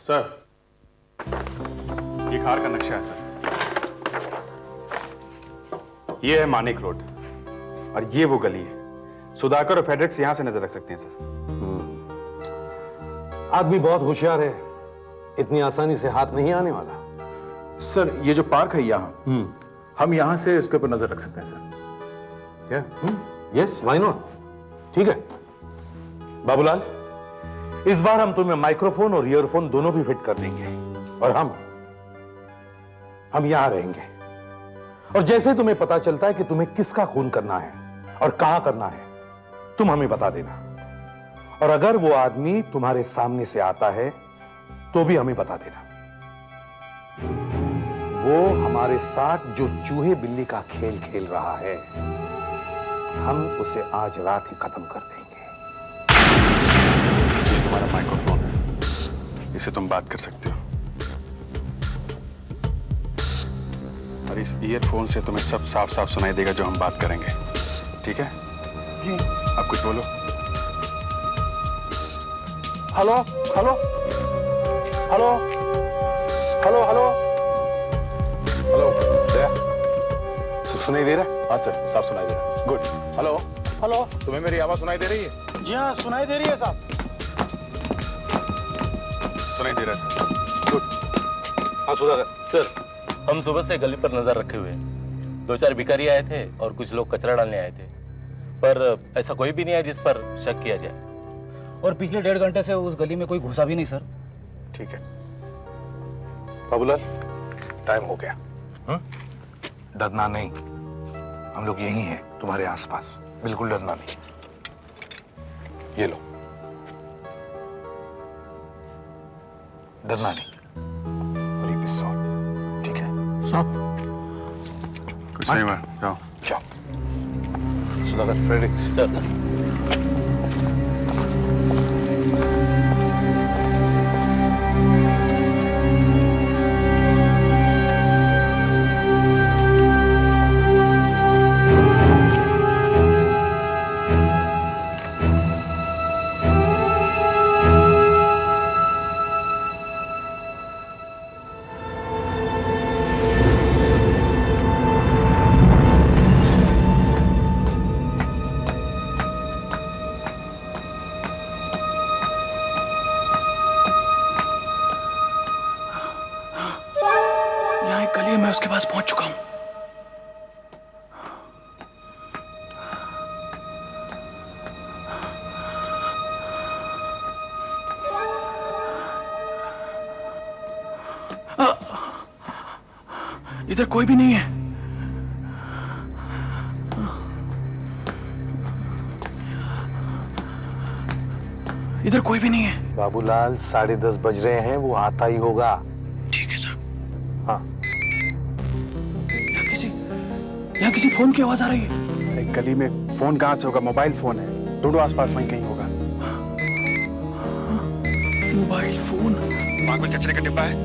सर, ये कार का नक्शा है सर। ये है मानिक रोड और ये वो गली है। सुधाकर और फेडरिक्स यहां से नजर रख सकते हैं सर। आदमी बहुत होशियार है, इतनी आसानी से हाथ नहीं आने वाला। सर, ये जो पार्क है यहाँ, हम यहाँ से इसके ऊपर नजर रख सकते हैं सर। Yes, why not? ठीक है बाबूलाल, इस बार हम तुम्हें माइक्रोफोन और ईयरफोन दोनों भी फिट कर देंगे और हम यहां रहेंगे। और जैसे तुम्हें पता चलता है कि तुम्हें किसका खून करना है और कहां करना है, तुम हमें बता देना। और अगर वो आदमी तुम्हारे सामने से आता है तो भी हमें बता देना। वो हमारे साथ जो चूहे बिल्ली का खेल खेल रहा है, हम उसे आज रात ही खत्म कर देंगे। ये तुम्हारा माइक्रोफोन है, इसे तुम बात कर सकते हो। और इस ईयरफोन से तुम्हें सब साफ साफ सुनाई देगा जो हम बात करेंगे, ठीक है? आप कुछ बोलो। Hello hello hello hello hello hello, सुनाई दे रहा है? हाँ सर, साफ सुनाई दे रहा है। गुड। हेलो हेलो, तुम्हें मेरी आवाज सुनाई दे रही है? जी हाँ, सुनाई दे रही है साहब। सुनाई दे रहा है सर। गुड। हाँ सुधाकर सर, हम सुबह से गली पर नजर रखे हुए हैं। 2-4 भिखारी आए थे और कुछ लोग कचरा डालने आए थे, पर ऐसा कोई भी नहीं है जिस पर शक किया जाए। और पिछले 1.5 घंटे से उस गली में कोई घुसा भी नहीं सर। ठीक है बाबूलाल, टाइम हो गया। डरना नहीं, हम लोग यही हैं तुम्हारे आसपास, बिल्कुल डरना नहीं। ये लो, डरना नहीं। और ये पिस्तौल, ठीक है? साहब कुछ नहीं हुआ, जाओ। जाओ। सुधाकर, फ्रेडरिक्स, मैं उसके पास पहुंच चुका हूं। इधर कोई भी नहीं है। इधर कोई भी नहीं है। बाबूलाल, 10:30 बज रहे हैं, वो आता ही होगा। ठीक है साहब। हाँ। यहाँ किसी फोन की आवाज आ रही है। एक गली में फोन कहाँ से होगा? मोबाइल फोन है, ढूंढो आसपास, वहीं कहीं होगा। Mobile phone. वहाँ कोई कचरे का डिब्बा है?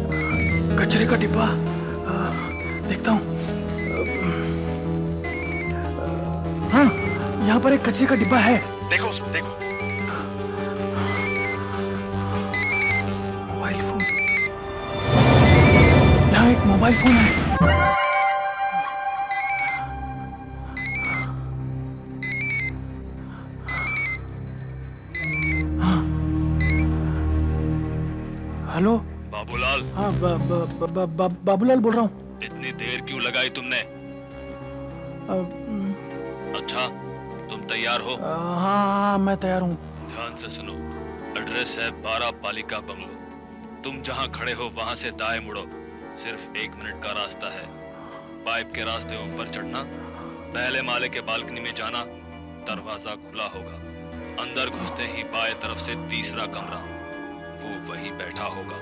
कचरे का डिब्बा देखता हूँ। हाँ, यहाँ पर एक कचरे का डिब्बा है। देखो उसमें, देखो। Mobile phone. यहाँ एक मोबाइल फोन है। हेलो बाबूलाल। हाँ, बाबूलाल बोल रहा हूँ। इतनी देर क्यों लगाई तुमने? अच्छा, तुम तैयार हो? हाँ, मैं तैयार हूँ। ध्यान से सुनो। एड्रेस है 12 पालिका बंगलो। तुम जहाँ खड़े हो वहां से दाएं मुड़ो। सिर्फ 1 मिनट का रास्ता है। पाइप के रास्ते ऊपर चढ़ना, पहले माले के बालकनी में जाना, दरवाजा खुला होगा। अंदर घुसते ही बाएं तरफ से तीसरा कमरा, वो वहीं बैठा होगा।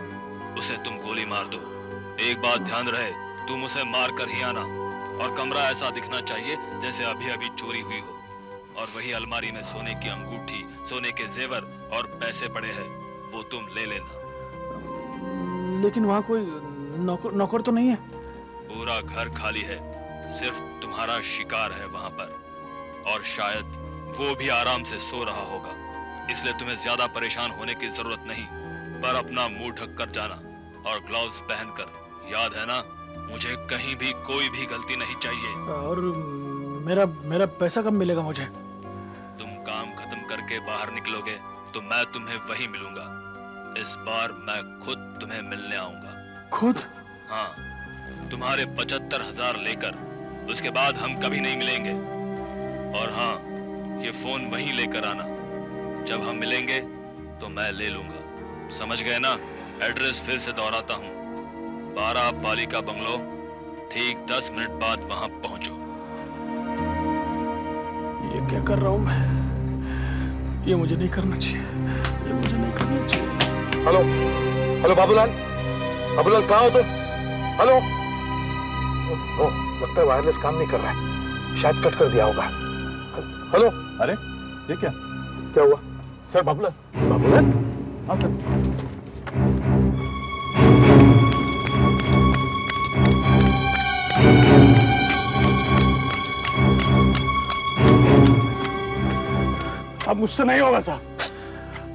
उसे तुम गोली मार दो। एक बात ध्यान रहे, तुम उसे मार कर ही आना, और कमरा ऐसा दिखना चाहिए जैसे अभी अभी चोरी हुई हो। और वही अलमारी में सोने की अंगूठी, सोने के जेवर और पैसे पड़े हैं, वो तुम ले लेना। लेकिन वहाँ कोई नौकर तो नहीं है? पूरा घर खाली है, सिर्फ तुम्हारा शिकार है वहां पर, और शायद वो भी आराम से सो रहा होगा, इसलिए तुम्हें ज्यादा परेशान होने की जरूरत नहीं। पर अपना मुंह ढक कर जाना और ग्लव्स पहनकर, याद है ना? मुझे कहीं भी कोई भी गलती नहीं चाहिए। और मेरा पैसा कब मिलेगा मुझे? तुम काम खत्म करके बाहर निकलोगे तो मैं तुम्हें वहीं मिलूंगा। इस बार मैं खुद तुम्हें मिलने आऊंगा। खुद? हाँ, तुम्हारे 75,000 लेकर। उसके बाद हम कभी नहीं मिलेंगे। और हाँ, ये फोन वहीं लेकर आना। जब हम मिलेंगे तो मैं ले लूंगा, समझ गए ना? एड्रेस फिर से दोहराता हूँ, 12 बालिका बंगलो, ठीक 10 मिनट बाद वहां पहुंचो। ये क्या कर रहा हूँ मैं? ये मुझे नहीं करना चाहिए, ये मुझे नहीं करना चाहिए। हेलो हेलो बाबूलाल, बाबूलाल कहाँ हो तुम? हेलो। ओ, लगता है वायरलेस काम नहीं कर रहा है, शायद कट कर दिया होगा। हेलो। अरे ये क्या क्या हुआ? सर बाबूलाल। बाबूलाल? हाँ सर। अब मुझसे नहीं होगा साहब,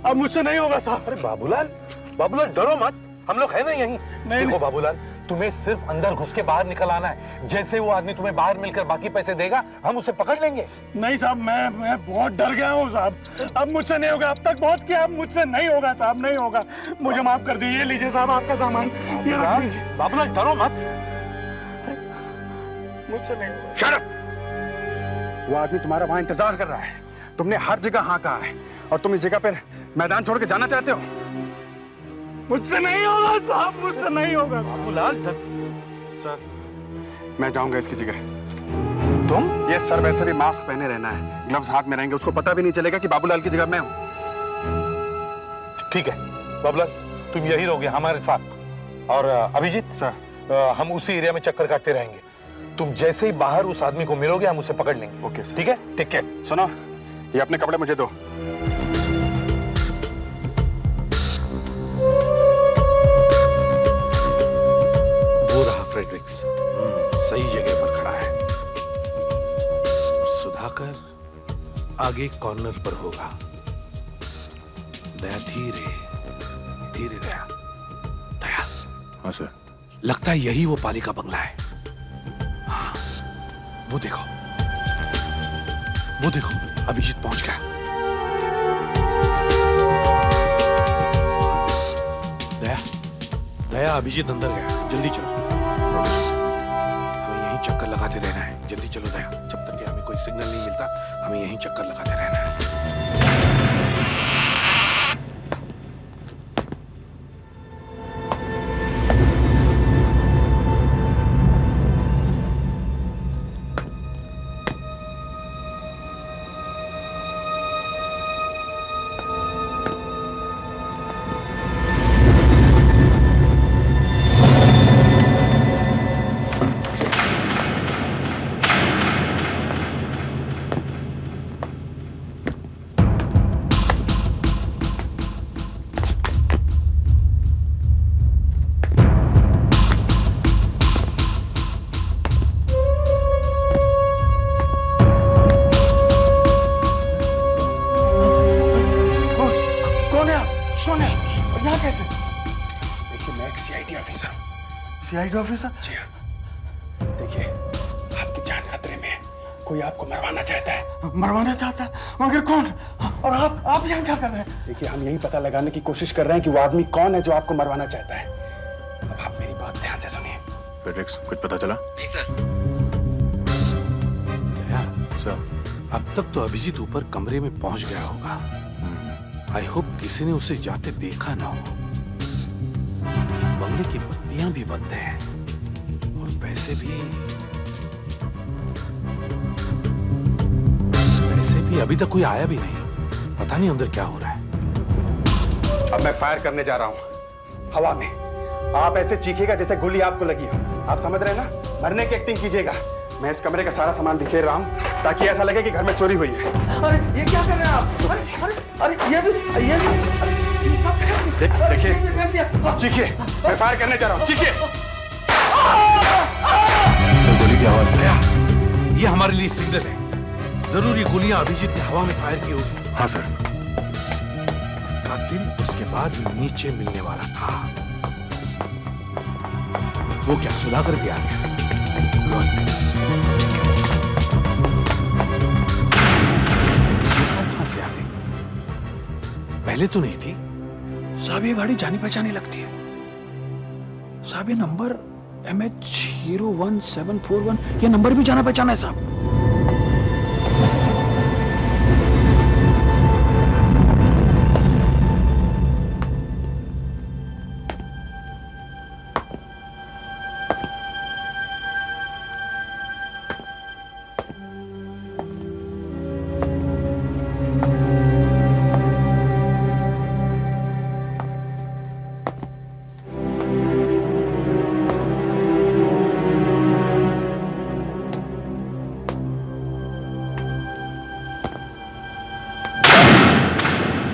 अब मुझसे नहीं होगा साहब। अरे बाबूलाल, बाबूलाल डरो मत, हम लोग हैं ना यहीं। देखो बाबूलाल, तुम्हें सिर्फ अंदर घुस के बाहर निकल आना है। जैसे वो आदमी तुम्हें बाहर मिलकर बाकी पैसे देगा, हम उसे पकड़ लेंगे। नहीं साहब, मैं बहुत डर गया हूँ साहब, अब मुझसे नहीं होगा। अब तक बहुत किया, अब मुझसे नहीं होगा साहब, नहीं होगा। मुझे माफ कर दीजिए, लीजिए साहब आपका सामान, ये रख लीजिए। बाबूलाल डरो मत, मुझसे नहीं होगा। Shut up! वो आदमी तुम्हारा वहां इंतजार कर रहा है। तुमने हर जगह हाँ कहा है और तुम इस जगह पर मैदान छोड़ के जाना चाहते हो। मुझसे नहीं होगा साहब, मुझसे नहीं होगा। बाबूलाल सर, मैं जाऊंगा इसकी जगह। तुम? ये सर, वैसे भी मास्क पहने रहना है, ग्लव्स हाथ में रहेंगे, उसको पता भी नहीं चलेगा कि बाबूलाल की जगह मैं हूं। ठीक है बाबूलाल, तुम यही रहोगे हमारे साथ। और अभिजीत सर, हम उसी एरिया में चक्कर काटते रहेंगे। तुम जैसे ही बाहर उस आदमी को मिलोगे, हम उसे पकड़ लेंगे। Okay sir. ठीक है? Take care. सुनो, ये अपने कपड़े मुझे दो। वो रहा फ्रेडरिक्स, सही जगह पर खड़ा है। और सुधाकर आगे कॉर्नर पर होगा। दया धीरे धीरे, दया दया। हाँ सर। लगता है यही वो पालिका बंगला है। हाँ, वो देखो, वो देखो, अभिजीत पहुंच गया। दया, दया, अभिजीत अंदर गया, जल्दी चलो। हमें यहीं चक्कर लगाते रहना है, जल्दी चलो दया। जब तक कि हमें कोई सिग्नल नहीं मिलता, हमें यहीं चक्कर लगाते रहना है। CID officer? जी हाँ। देखिए, आपकी जान खतरे में है। कोई आपको मरवाना चाहता है। मरवाना चाहता है? मगर कौन? और आप यहाँ क्या कर रहे हैं? देखिए, हम यही पता लगाने की कोशिश कर रहे हैं कि वो आदमी कौन है जो आपको मरवाना चाहता है। अब आप मेरी बात ध्यान से सुनिए। फ्रेडरिक्स, कुछ पता चला? नहीं सर। दया, सर, अब तक तो अभिजीत ऊपर कमरे में पहुंच गया होगा। आई होप किसी ने उसे जाते देखा ना हो। बंगले की बत्तियां भी बंद हैं और वैसे भी अभी तक कोई आया भी नहीं। पता नहीं अंदर क्या हो रहा है। अब मैं फायर करने जा रहा हूँ हवा में। आप ऐसे चीखिएगा जैसे गोली आपको लगी हो। आप समझ रहे हैं ना? मरने की एक्टिंग कीजिएगा। मैं इस कमरे का सारा सामान बिखेर रहा हूँ ताकि ऐसा लगे कि घर में चोरी हुई है। अरे ये क्या कर रहे हैं आप? अरे ये देखिए, चीखिए। मैं फायर करने जा रहा हूँ, चीखिए। गोली की आवाज आया। ये हमारे लिए सिग्नल है। जरूर ये गोलियां अभिजीत ने हवा में फायर की होगी। हाँ सर। और कातिल उसके बाद नीचे मिलने वाला था। वो क्या सुधाकर भी आ गया? कहां से आ गई? पहले तो नहीं थी। साहब ये गाड़ी जानी पहचानी लगती है। साहब ये नंबर MH01741, ये नंबर भी जाना पहचाना है साहब।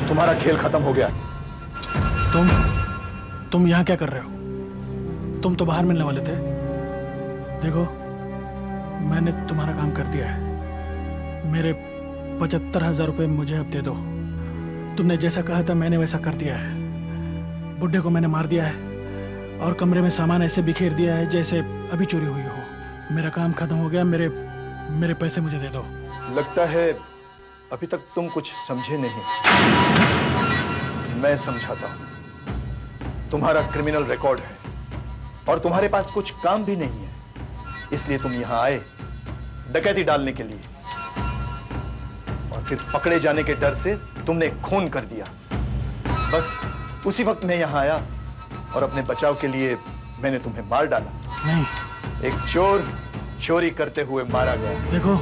तुम्हारा खेल खत्म हो गया। तुम यहाँ क्या कर रहे हो? तुम तो बाहर मिलने वाले थे। देखो मैंने तुम्हारा काम कर दिया है। मेरे 75,000 रुपये मुझे अब दे दो। तुमने जैसा कहा था मैंने वैसा कर दिया है। बुड्ढे को मैंने मार दिया है और कमरे में सामान ऐसे बिखेर दिया है जैसे अभी चोरी हुई हो। मेरा काम खत्म हो गया। मेरे पैसे मुझे दे दो। लगता है अभी तक तुम कुछ समझे नहीं। मैं समझाता हूं। तुम्हारा क्रिमिनल रिकॉर्ड है और तुम्हारे पास कुछ काम भी नहीं है, इसलिए तुम यहां आए डकैती डालने के लिए, और फिर पकड़े जाने के डर से तुमने खून कर दिया। बस उसी वक्त मैं यहां आया और अपने बचाव के लिए मैंने तुम्हें मार डाला। नहीं, एक चोर चोरी करते हुए मारा गया। देखो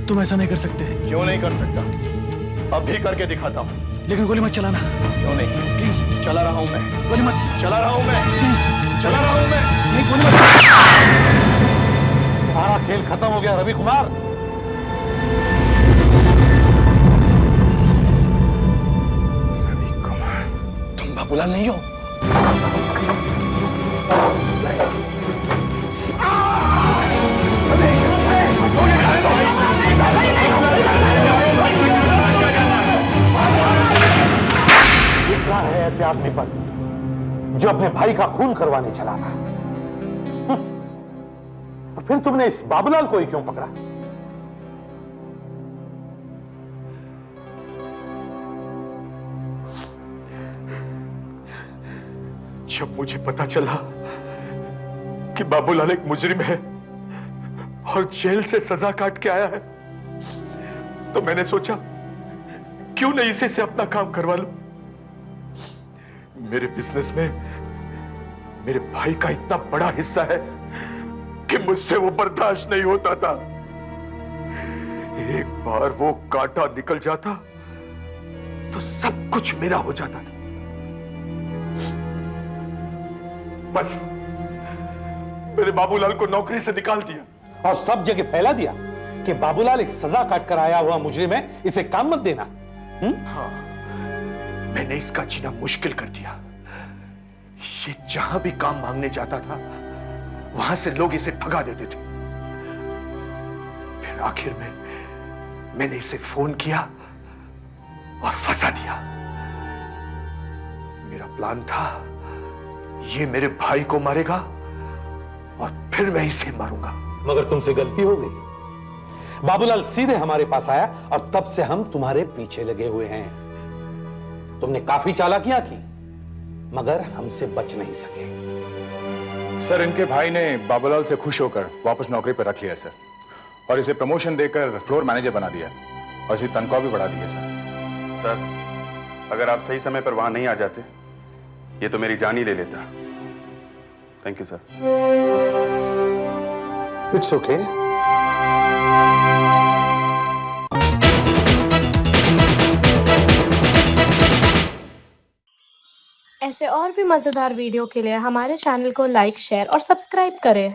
तुम ऐसा नहीं कर सकते। क्यों नहीं कर सकता? अब भी करके दिखाता हूं। लेकिन गोली मत चलाना। क्यों नहीं? प्लीज। चला रहा हूं मैं। गोली मत। चला रहा हूं मैं। चला रहा हूं मैं। नहीं, गोली मत। तुम्हारा खेल खत्म हो गया रवि कुमार। रवि कुमार, तुम बाबूलाल नहीं हो? धिक्कार है ऐसे आदमी पर जो अपने भाई का खून करवाने चला था। और फिर तुमने इस बाबूलाल को ही क्यों पकड़ा? जब मुझे पता चला कि बाबूलाल एक मुजरिम है और जेल से सजा काट के आया है, तो मैंने सोचा क्यों नहीं इसी से अपना काम करवा लूं। मेरे बिजनेस में मेरे भाई का इतना बड़ा हिस्सा है कि मुझसे वो बर्दाश्त नहीं होता था। एक बार वो कांटा निकल जाता तो सब कुछ मेरा हो जाता था। बस मैंने बाबूलाल को नौकरी से निकाल दिया और सब जगह फैला दिया कि बाबूलाल एक सजा काट कर आया हुआ मुजरिम है, इसे काम मत देना। हाँ, मैंने इसका जीना मुश्किल कर दिया। ये जहां भी काम मांगने जाता था वहां से लोग इसे भगा देते थे। फिर आखिर में मैंने इसे फोन किया और फंसा दिया। मेरा प्लान था ये मेरे भाई को मारेगा और फिर मैं इसे मारूंगा। मगर तुमसे गलती हो गई। बाबूलाल सीधे हमारे पास आया और तब से हम तुम्हारे पीछे लगे हुए हैं। तुमने काफी चालाकियां की मगर हमसे बच नहीं सके। सर, इनके भाई ने बाबूलाल से खुश होकर वापस नौकरी पर रख लिया सर, और इसे प्रमोशन देकर फ्लोर मैनेजर बना दिया और इसी तनख्वाह भी बढ़ा दी है सर। अगर आप सही समय पर वहां नहीं आ जाते ये तो मेरी जान ही ले लेता। Thank you sir. It's okay. ऐसे और भी मजेदार वीडियो के लिए हमारे चैनल को लाइक, शेयर और सब्सक्राइब करें।